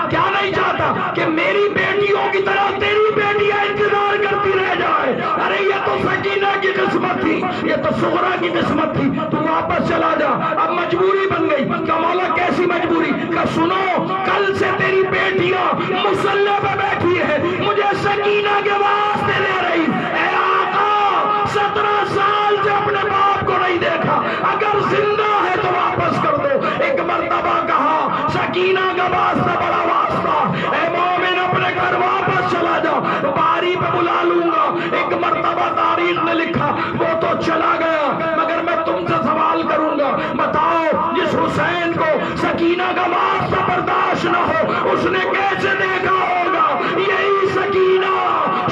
کیا نہیں چاہتا کہ میری بیٹیوں کی طرح تیری بیٹیاں انتظار کرتی رہ جائے۔ ارے یہ تو سکینہ کی قسمت تھی، یہ تو سغرا کی قسمت تھی، تو واپس چلا جا۔ اب مجبوری بن گئی۔ کہ مولا کیسی مجبوری؟ کہ سنو کل سے تیری بیٹیاں مصلی پہ بیٹھی ہے، مجھے سکینہ کے واسطے لے رہی۔ اے آقا 17 سال سے اپنے باپ کو نہیں دیکھا، اگر زندہ ہے تو واپس کر دو۔ ایک مرتبہ کہا سکینہ کا واسطہ بڑا واسطہ، اے مومن اپنے گھر واپس چلا جا، باری پہ بلا لوں گا۔ ایک مرتبہ تاریخ نے لکھا وہ تو چلا گیا، مگر میں تم سے سوال کروں گا، بتاؤ جس حسین کو سکینہ کا واسطہ برداشت نہ ہو اس نے کیسے دیکھا ہوگا یہی سکینہ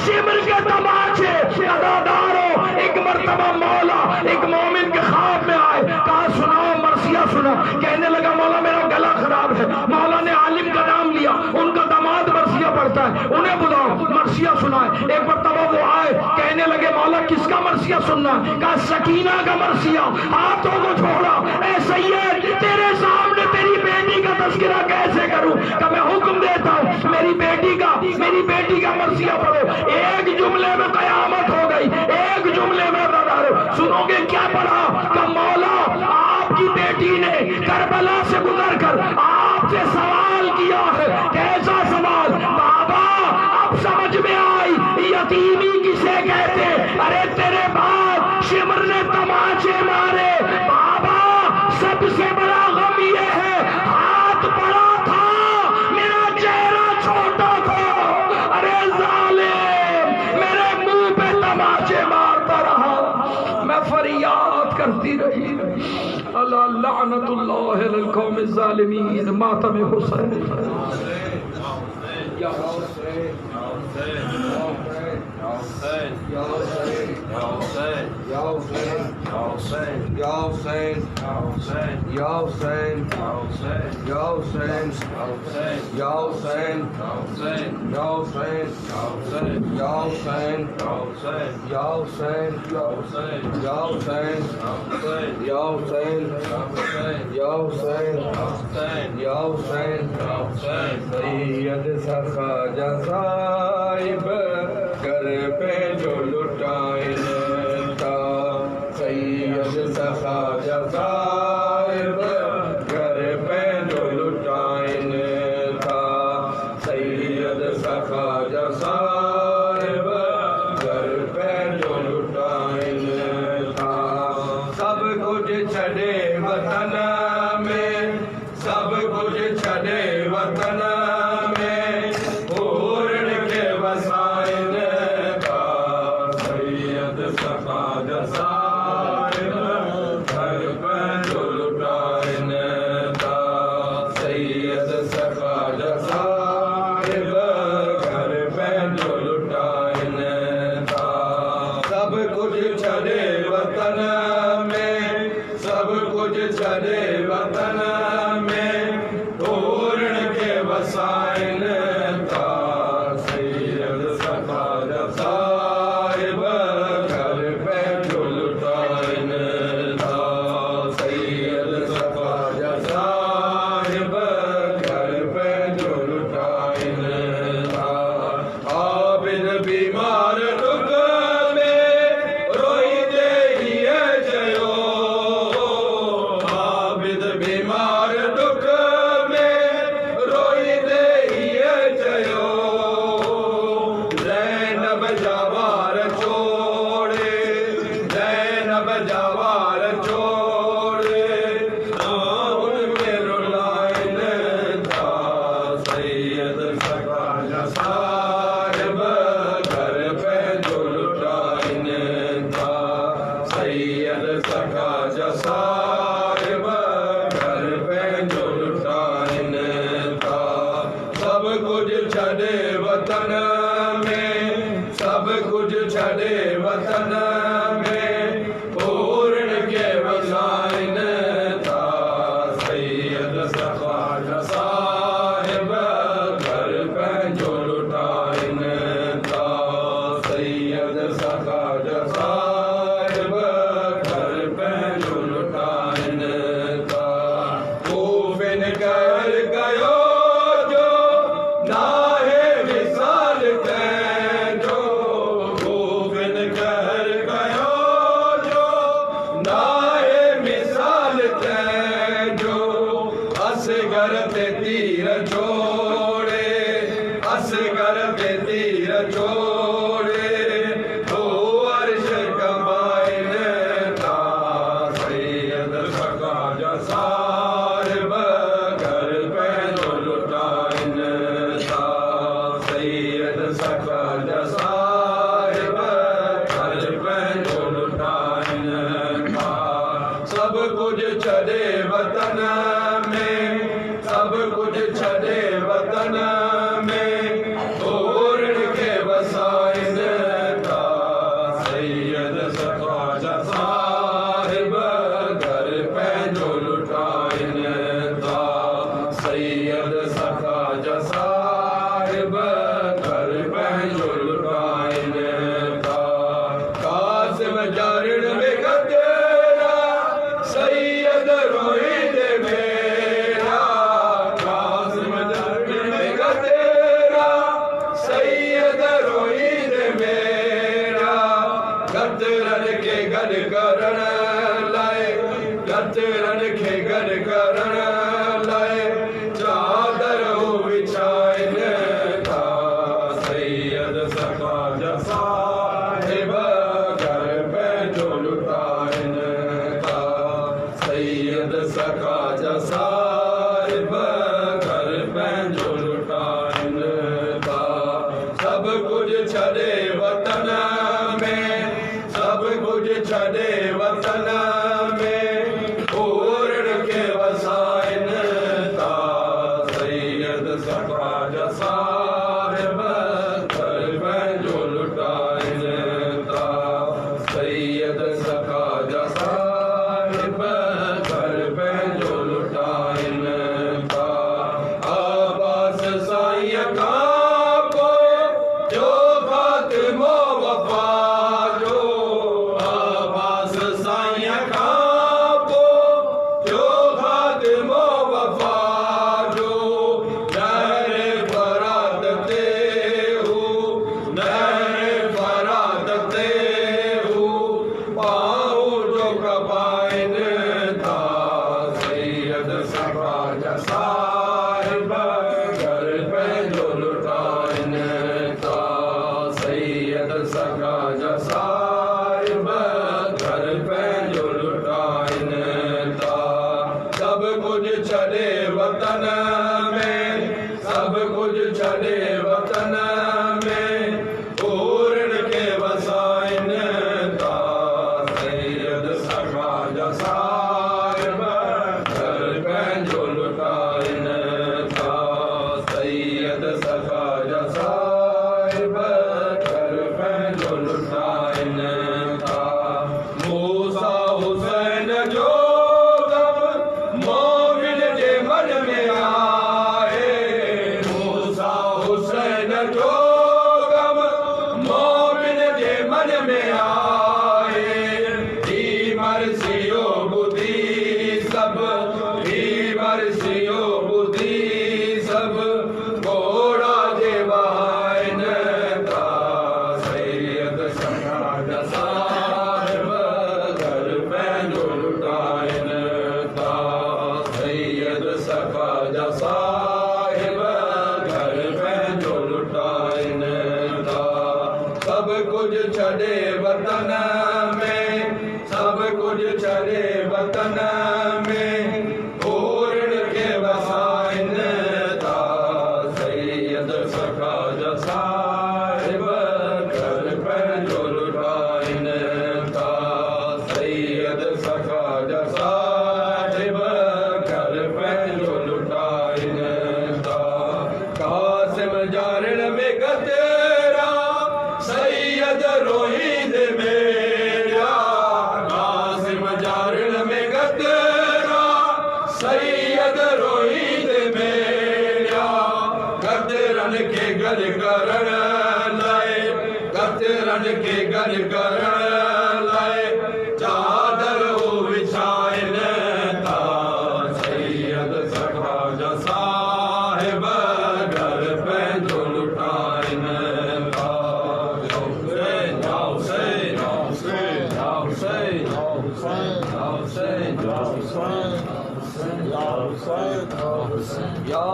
شمر کے تماچے؟ عزاداروں ایک مرتبہ مولا ایک مومن کے خواب میں آئے، کہا سناؤ مرثیہ سنا۔ کہنے لگا مولا میرا گلا خراب ہے۔ مولا نے عالم کا نام لیا، ان کا داماد مرثیہ پڑھتا ہے، انہیں بلاؤ مرثیہ سنائے۔ ایک مرتبہ وہ آئے، کہنے لگے مولا کس کا مرثیہ سننا؟ کہا سکینہ کا مرثیہ۔ ہاتھوں کو چھوڑا، اے سید تیرے سامنے تیری بیٹی کا تذکرہ کیسے کروں؟ کہ میں حکم دیتا ہوں میری بیٹی کا مرثیہ پڑھو۔ ایک جملے میں قیامت ہو گئی، ایک جملے میں سنو گے کیا پڑھا؟ کہ مولا آپ کی بیٹی نے کربلا سے گزر کر آپ سے سوال کیا ہے۔ کیسا سوال؟ بابا اب سمجھ میں آئی یتیمی کسے کہتے؟ ارے تیرے بعد شمر نے تماچے مارے۔ بابا سب سے بڑا غم یہ ہے ہاتھ بڑا تھا میرا چہرہ چھوٹا تھا۔ ارے ظالم میرے منہ پہ تماچے مارتا رہا، میں فریاد کرتی رہی اللہ لعنت اللہ علی القوم الظالمین۔ ماتم حسین یا حسین یا حسین یا حسین یا حسین Ya Hussein, Ya Hussein, Ya Hussein, Ya Hussein, Ya Hussein, Ya Hussein, Ya Hussein, Ya Hussein, Ya Hussein, Ya Hussein, Ya Hussein, Ya Hussein, سید سخا جزائب کر پہ جو لٹائن تھا سید سخا جزائب کر پہ جو لٹائن تھا سید سخا جزائب کر پہ جو لٹائن تھا سب کچھ چھڑے وطن میں سب کچھ چھڑے وطن میں پورن کے وسائل کا سید سخا جزائب گھر پہ جو لٹائن تھا سید سخا جزائب گھر پہ جو لٹائن تھا سب کچھ چھڑے وطن میں سب کچھ چھڑے وطن میں پورن کے وسائل کا سید سخا جزائب گھر پہ جو لٹائن تھا سید سخا جزائب گھر پہ جو لٹائن تھا عابد بیمار دکھ میں روئی دے ہی ہے جیو عابد بیمار دکھ میں روئی دے ہی ہے جیو زینب جوار چھوڑے زینب جوار چھوڑے ان میں رلائن تھا سید سخا جزائب گھر پہ جو لٹائن تھا سید سخا جزائب گھر پہ جو لٹائن تھا سب کچھ چھڑے وطن میں سب کچھ چھڑے وطن میں پورن کے وسائل تھا سید سخا جزائب گھر پہ جو لٹائن تھا سید سخا جزائب گھر پہ جو لٹائن تھا کوفن کر گیو جو ناہے مثال کے جو کوفن کر گیو جو ناہے مثال کے جو اصغر تے تیر چھوڑے اصغر تے تیر چھوڑے تو عرش کمائن تھا سید سخا جزائب گھر پہ جو لٹائن تھا سید سخا جزائب گھر پہ جو لٹائن تھا سب کچھ چھڑے وطن میں سب کچھ چھڑے وطن میں پورن کے وسائل تھا سید سخا جزائب گھر پہ جو لٹائن تھا سید سخا جزائب گھر پہ جو لٹائن تھا قاسم جارن میں گدیرا سید روئی دے میرا قاسم جارن میں گدیرا سید روئی دے میرا گدرن کے گد کرن لائے گدرن کے گد کرن لائے چادر ہو بچھائن تھا سید سخا جزائب گھر پہ جو لٹائن تھا سید سخا جزائب گھر پہ جو لٹائن تھا سب کچھ چھڑے وطن میں سب کچھ چھڑے وطن میں پورن کے وسائل تھا سید سخا جزائب گھر پہ جو لٹائن تھا چھڑے وطن میں پورن کے وسائن تا سید سخا صاحب گھر پنجو لٹائن تا سید سخا صاحب گھر پنجو لٹائن تا موسیٰ حسین جو غم مومن جے من میں آئے موسیٰ حسین جو غم مومن جے من میں آئے ہی مرثیو بدھی سب ہی مرثیو بدھی سب گھوڑا جے وائن تا سید سخا صاحب گھر پنجو لٹائن تا سید سخا صاحب گھر پنجو لٹائن تا سب کچھ چھڑے وطن میں سب کچھ چھڑے وطن میں پورن کے وسائن تا سید سخا صاحب گھر پنجو لٹائن تا سید سخا صاحب گھر پنجو لٹائن تا قاسم جارن میں گترا سید روحید میرا قاسم جارن میں گترا سید روحید میرا گترن کے گل کرن لائے گترن کے گل کرن لائے چادر ہو بچھائن تا سید سخا صاحب گھر پنجو لٹائن تا حسین یا حسین یا حسین یا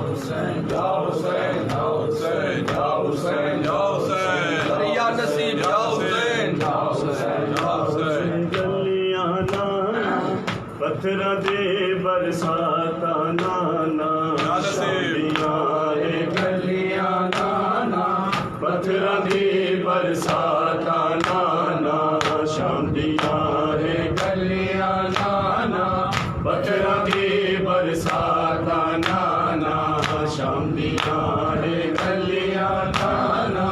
حسین یا حسین یا حسین یا حسین یا حسین یا حسین یا حسین یا حسین یا حسین یا نصیب یا حسین یا حسین یا حسین گلیاں پتھر دے برساتا نانا شادیاں گلیاں نانا پتھر دے برساتا نانا شادیاں گلیاں نانا پتھر دے برساتا نانا شادیاں گلیاں نانا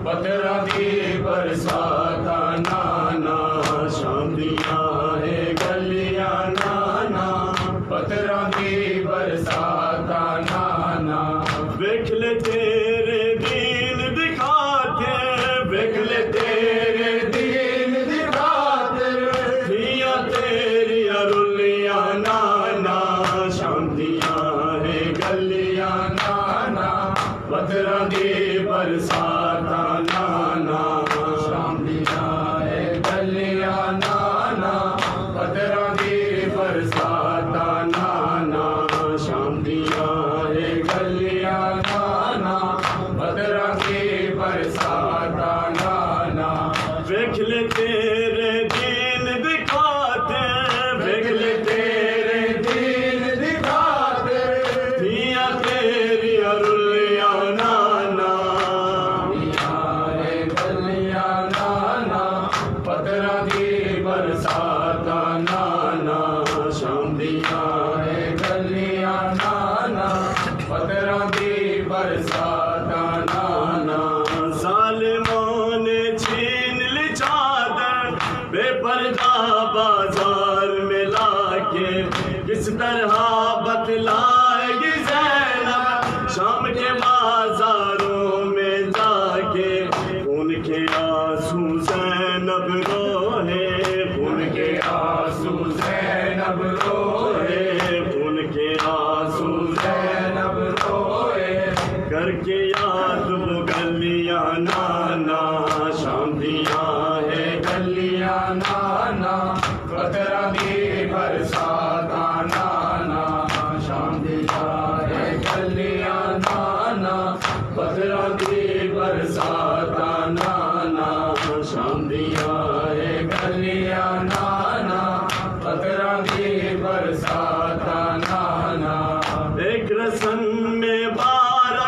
پتھر دے برساتا نانا شادیاں گلیاں نانا پتھر دے برساتا نانا ویکھ لے تیرے دین دکھاتے ویکھ لے تیرے دین دکھاتے دھیاں تیری ارلیاں نانا شاندیاں گلیاں نانا پتھر دے برساتا نانا شاندیاں گلیاں نانا پتھر دے برساتا نانا شاندیاں گلیاں نانا پتھر دے برساتا نانا ویکھ لے تیرے دین دکھاتے ویکھ لے تیرے دین دکھاتے دھیاں تیری ارلیاں نانا گلیاں نانا پتھر دے برساتا نانا شاندیاں گلیاں نانا پتھر دے برساتا نانا ظالموں نے چھین لی چادر بے پردہ بازار میں لا کے کس طرح بتلائے گی زینب شام کے بازاروں میں جا کے ان کے آنسو زینب روئے ان کے آنسو زینب روئے ان کے آنسو زینب روئے کر کے یاد وہ گلیاں نانا شاندیاں گلیاں نانا پتھر دے برساتا نانا شاندیاں گلیاں نانا پتھر دے برساتا نانا شاندیاں گلیاں نانا پتھر دے برساتا نانا ایک رسم میں بارہ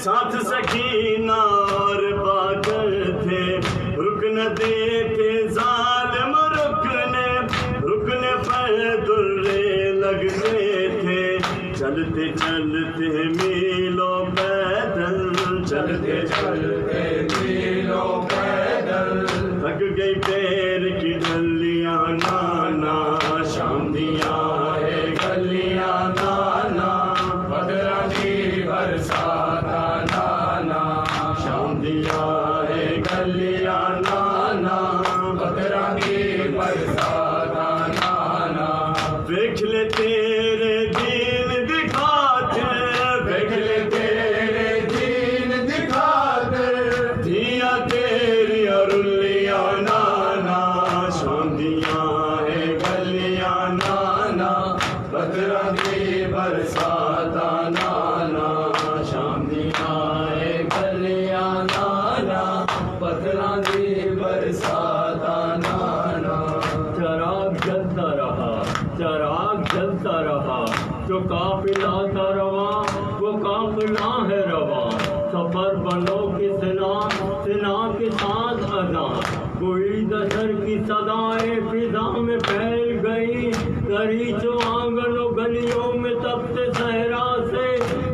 ساتھ سکینہ اور باقر تھے، رکن دیتے ظالم رکنے پر درے لگتے تھے، چلتے چلتے میلوں پیدل، چلتے چلتے میلوں پیدل، تھک گئی پیر کی ڈلیاں نانا، شام دیاں ہے گلیاں نانا، بدرا کی برسات نانا، شام دیاں ہے گلیاں نانا، بدرا کی برسات نانا، دیکھ لے تیرے دین دکھاتے، دیکھ لے تیرے دین دکھاتے، دیا تیری ارولیاں نانا، شام دیاں ہے گلیاں نانا، بدرا کی برسات نانا، شام دیاں ہے گلیاں نانا، بدرا کی برسات نانا، چراغ جلتا رہا، چراغ جلتا رہا، جو قافلہ تھا رواں وہ قافلہ ہے رواں، سفر بنو کی سنا کے ساتھ اذاں، کوئی دشر کی صدائیں فضا میں پھیل گئی، دریچوں آنگنوں گلیوں میں تپتے صحرا سے،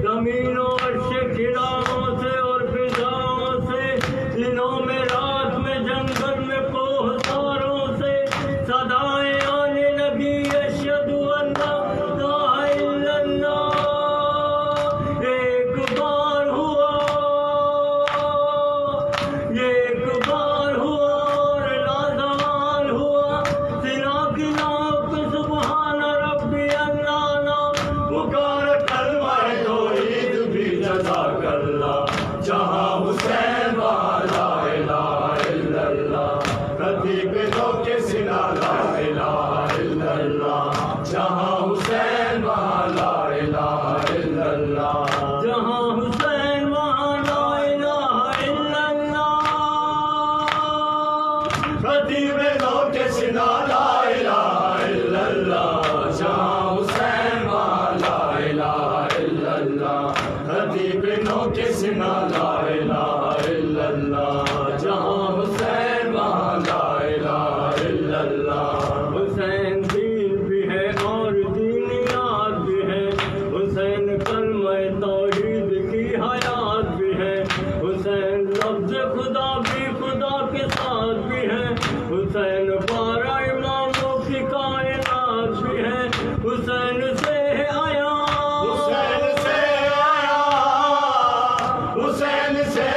زمینوں عرش کھڑاؤں سے اور فضاؤں سے، دنوں میں رات میں جنگل میں کوہساروں سے، صدائیں آنے لگی اشہد ان لا الہ الا اللہ، ایک بار ہوا، ایک بار ہوا اور لازوال ہوا، سنا کی ناک سبحان ربی اللہ، پکار کلمہ توحید بھی جزاک اللہ، جہاں حسین وہاں لا الہ الا اللہ، کدی پہ دو کے سنا لا الہ الا اللہ، جہاں حسین وہاں لا الہ الا اللہ، جہاں حسین وہاں لا الہ الا اللہ، کدی پہ دو کے سنا لا الہ الا اللہ، جہاں حسین وہاں لا الہ الا اللہ، کدی پہ دو کے سنا لا الہ الا اللہ، جہاں حسین وہاں لا الہ الا اللہ، حسین دین بھی ہے اور دینیات بھی ہے، حسین کلمہ توحید کی حیات بھی ہے، حسین لفظ خدا بھی خدا کے ساتھ بھی ہے، حسین 12 اماموں کی کائنات بھی ہے، حسین سے آیا، حسین سے آیا، حسین سے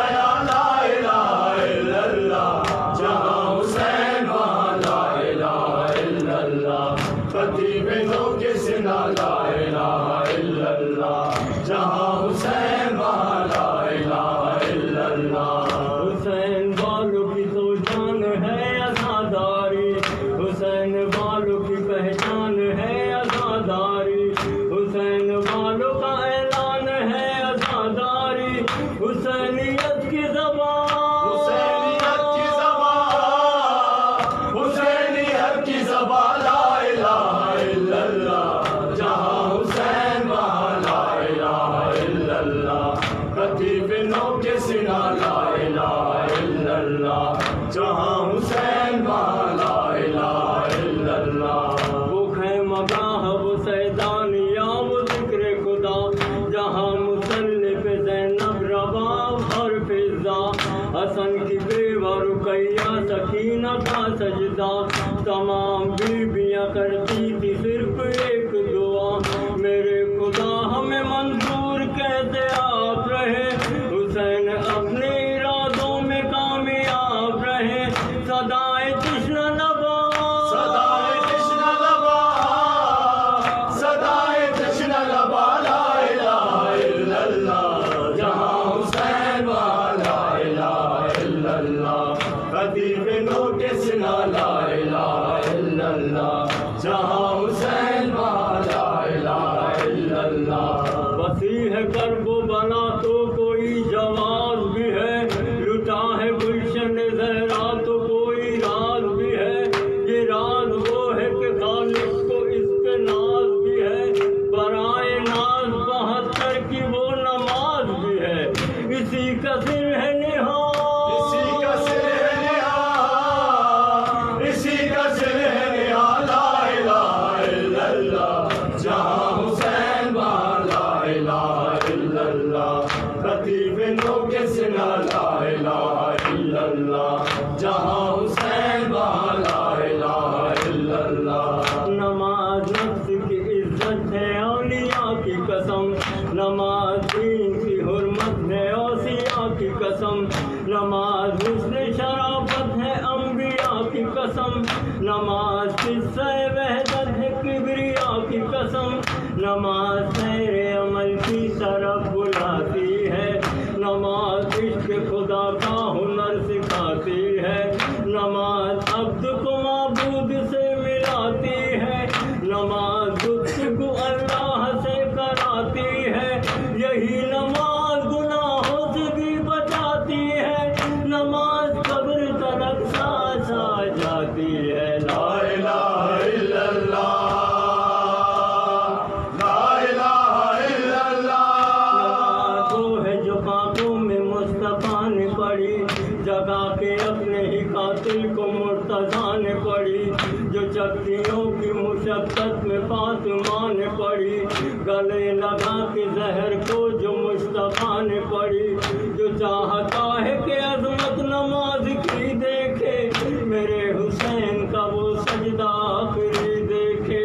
آیا لا الہ الا اللہ، جہاں حسین وہاں لا الہ الا اللہ، خطیب نو کے سنا لا الہ الا اللہ، جہاں حسین وہاں لا الہ الا اللہ، حسین والوں کی تو جان ہے عزاداری، حسین والوں کی پہچان ہے عزاداری، حسین والوں کا اعلان ہے عزاداری، حسینیت کی زبان، حسینیت کی زبان، حسینیت کی زبان لا الہ الا اللہ، جہاں حسین وہاں لا الہ الا اللہ، خطیب نو کے سنا لا الہ الا اللہ، جہاں حسین وہاں لا الہ الا اللہ، وہ خیمہ گاہ وہ سیدانیہ وہ ذکر خدا، جہاں مصلی پہ زینب رباب اور فضا، حسن کی بیوہ رقیہ سکینہ کا سجدہ، تمام بیویاں کرتی تھی صرف ایک دعا، میرے خدا ہمیں منظور کیسے آپ رہے، حسین اپنے ارادوں میں کامیاب رہے، صدائے تشنہ لبا، صدائے تشنہ لبا، صدائے تشنہ لبا لا الہ الا اللہ، جہاں حسین وہاں لا الہ الا اللہ، خطیب نو کے سنا لا الہ الا اللہ، جہاں حسین وہاں لا الہ الا اللہ، وسیع ہے کرب و بلا تو کوئی جواز بھی ہے، لٹا ہے گلشن زہرا تو کوئی راز بھی ہے، یہ راز وہ ہے کہ خالق کو اس پہ ناز بھی ہے، برائے ناز 72 کی وہ نماز بھی ہے، خطیب نو کے سنا لا الہ الا اللہ جہاں حسین وہاں لا الہ الا اللہ نماز نفس کی عزت ہے اولیاء کی قسم نماز دین کی حرمت ہے اوصیاء کی قسم نماز حسن شرافت ہے انبیاء کی قسم نماز قصہ وحدت ہے کبریاء کی قسم نماز خیر عمل کی طرف بلاتی ہے نماز عشق خدا کا ہنر سکھاتی ہے نماز عبد کو معبود سے ملاتی ہے نماز گفتگو اللہ سے کراتی ہے یہی نماز گناہوں سے بھی بچاتی ہے نماز قبر تلک ساتھ آ جاتی ہے لا الہ الا اللہ لا الہ الا اللہ وہ ہے جو خاکوں میں مصطفیٰ نے پڑھی جگا کے اپنے ہی قاتل کو مرتضیٰ نے پڑھی جو چکیوں کی مشقت میں فاطمہ نے پڑھی گلے لگا کے زہر کو جو مصطفیٰ نے پڑھی جو چاہتا ہے کہ عظمت نماز کی دیکھے میرے حسین کا وہ سجدہ آخری دیکھے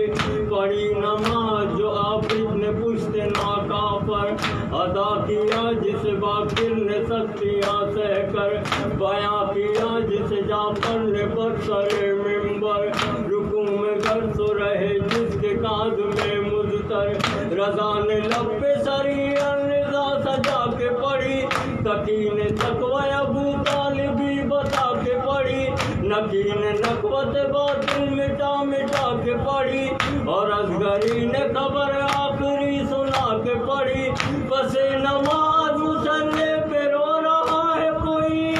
پڑھی نماز جو عابد نے پشت ناکا پر ادا کیا جس باقر نے سختیاں سہ کر بیاں کیا جس جعفر نے پر سر ممبر رکوع میں گر سو رہے جس کے کاندھ میں مضطر رضا نے لب پہ سری الرضا سجا کے پڑھی تقی نے تقوی ابو طالبی بتا کے پڑھی نقی نے نقوت باطل مٹا مٹا کے پڑھی اور اصغری نے خبر آخری سنا کے پڑھی بس نماز مصلی پہ رو رہا ہے کوئی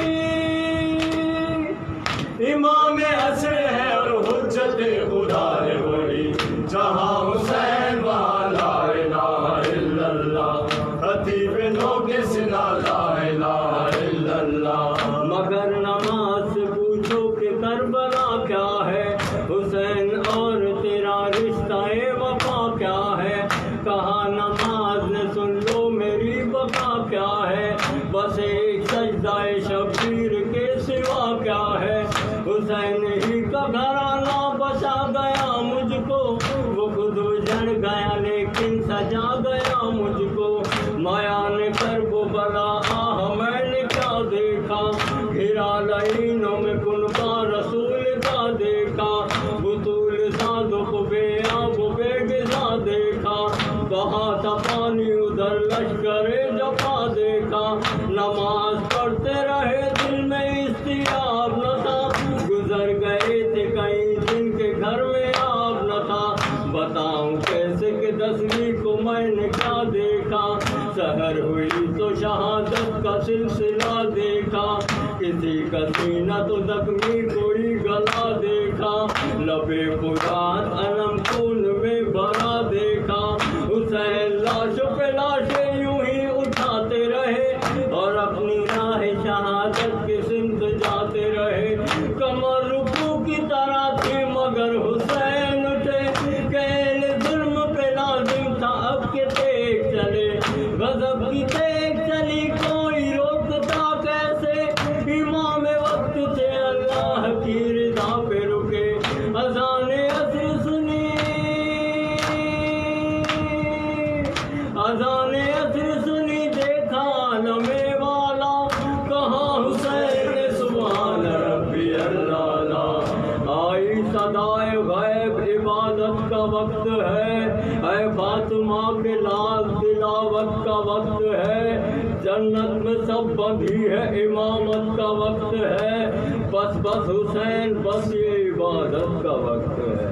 امام عصر ہے اور حجت خدا ہے بڑی جہاں حسین وہاں لا الہ الا اللہ خطیب نو کے سنا لا الہ الا اللہ مگر نماز سے پوچھو کہ کربلا کیا ہے حسین اور تیرا رشتہ وفا کیا ہے کہا نماز نے سن لو میری بقا کیا ہے بس ایک سجدہ شبیر کے سوا کیا ہے حسین ہی کا گھرانہ بچا گیا مجھ کو وہ خود اجڑ گیا لیکن سجا گیا مجھ کو مایا نے کرب و بلا آہ میں نے کیا دیکھا گھرا لعینوں میں کن کا رسول کا دیکھا بطول صادق بے آب و بے غذا دیکھا بہا تھا پانی ادھر لشکر جفا دیکھا نماز پڑھتے رہے دل میں استیاب نہ تھا گزر گئے تھے کئی دن کے گھر میں آب نہ تھا بتاؤں کیسے کہ 10ویں کو میں نے کیا دیکھا سحر ہوئی تو شہادت کا سلسلہ دیکھا کسی کا سینہ تو زخمی کوئی گلا دیکھا لبے فرات علم خون میں بھرا دیکھا حسین لاشوں پہ لاشیں یوں ہی اٹھاتے رہے اور اپنی راہ شہادت کی سمت جاتے رہے کمر رکوع کی طرح تھی مگر حسین اٹھے کہل ظلم پہ لازم تھا اب کے دیکھ چلے غضب کی دیکھ چلی کوئی روکتا کیسے امام وقت سے اللہ کی رضا پہ رکے اذان عصر سنی اذان عصر سنی دیکھا عالم والا کہاں حسین نے سبحان ربی اللہ آئی صدائے غیب عبادت کا وقت ہے اے فاطمہ کے لاز تلاوت کا وقت ہے جنت میں سب بندھی ہے امامت کا وقت ہے بس بس حسین بس یہ عبادت کا وقت ہے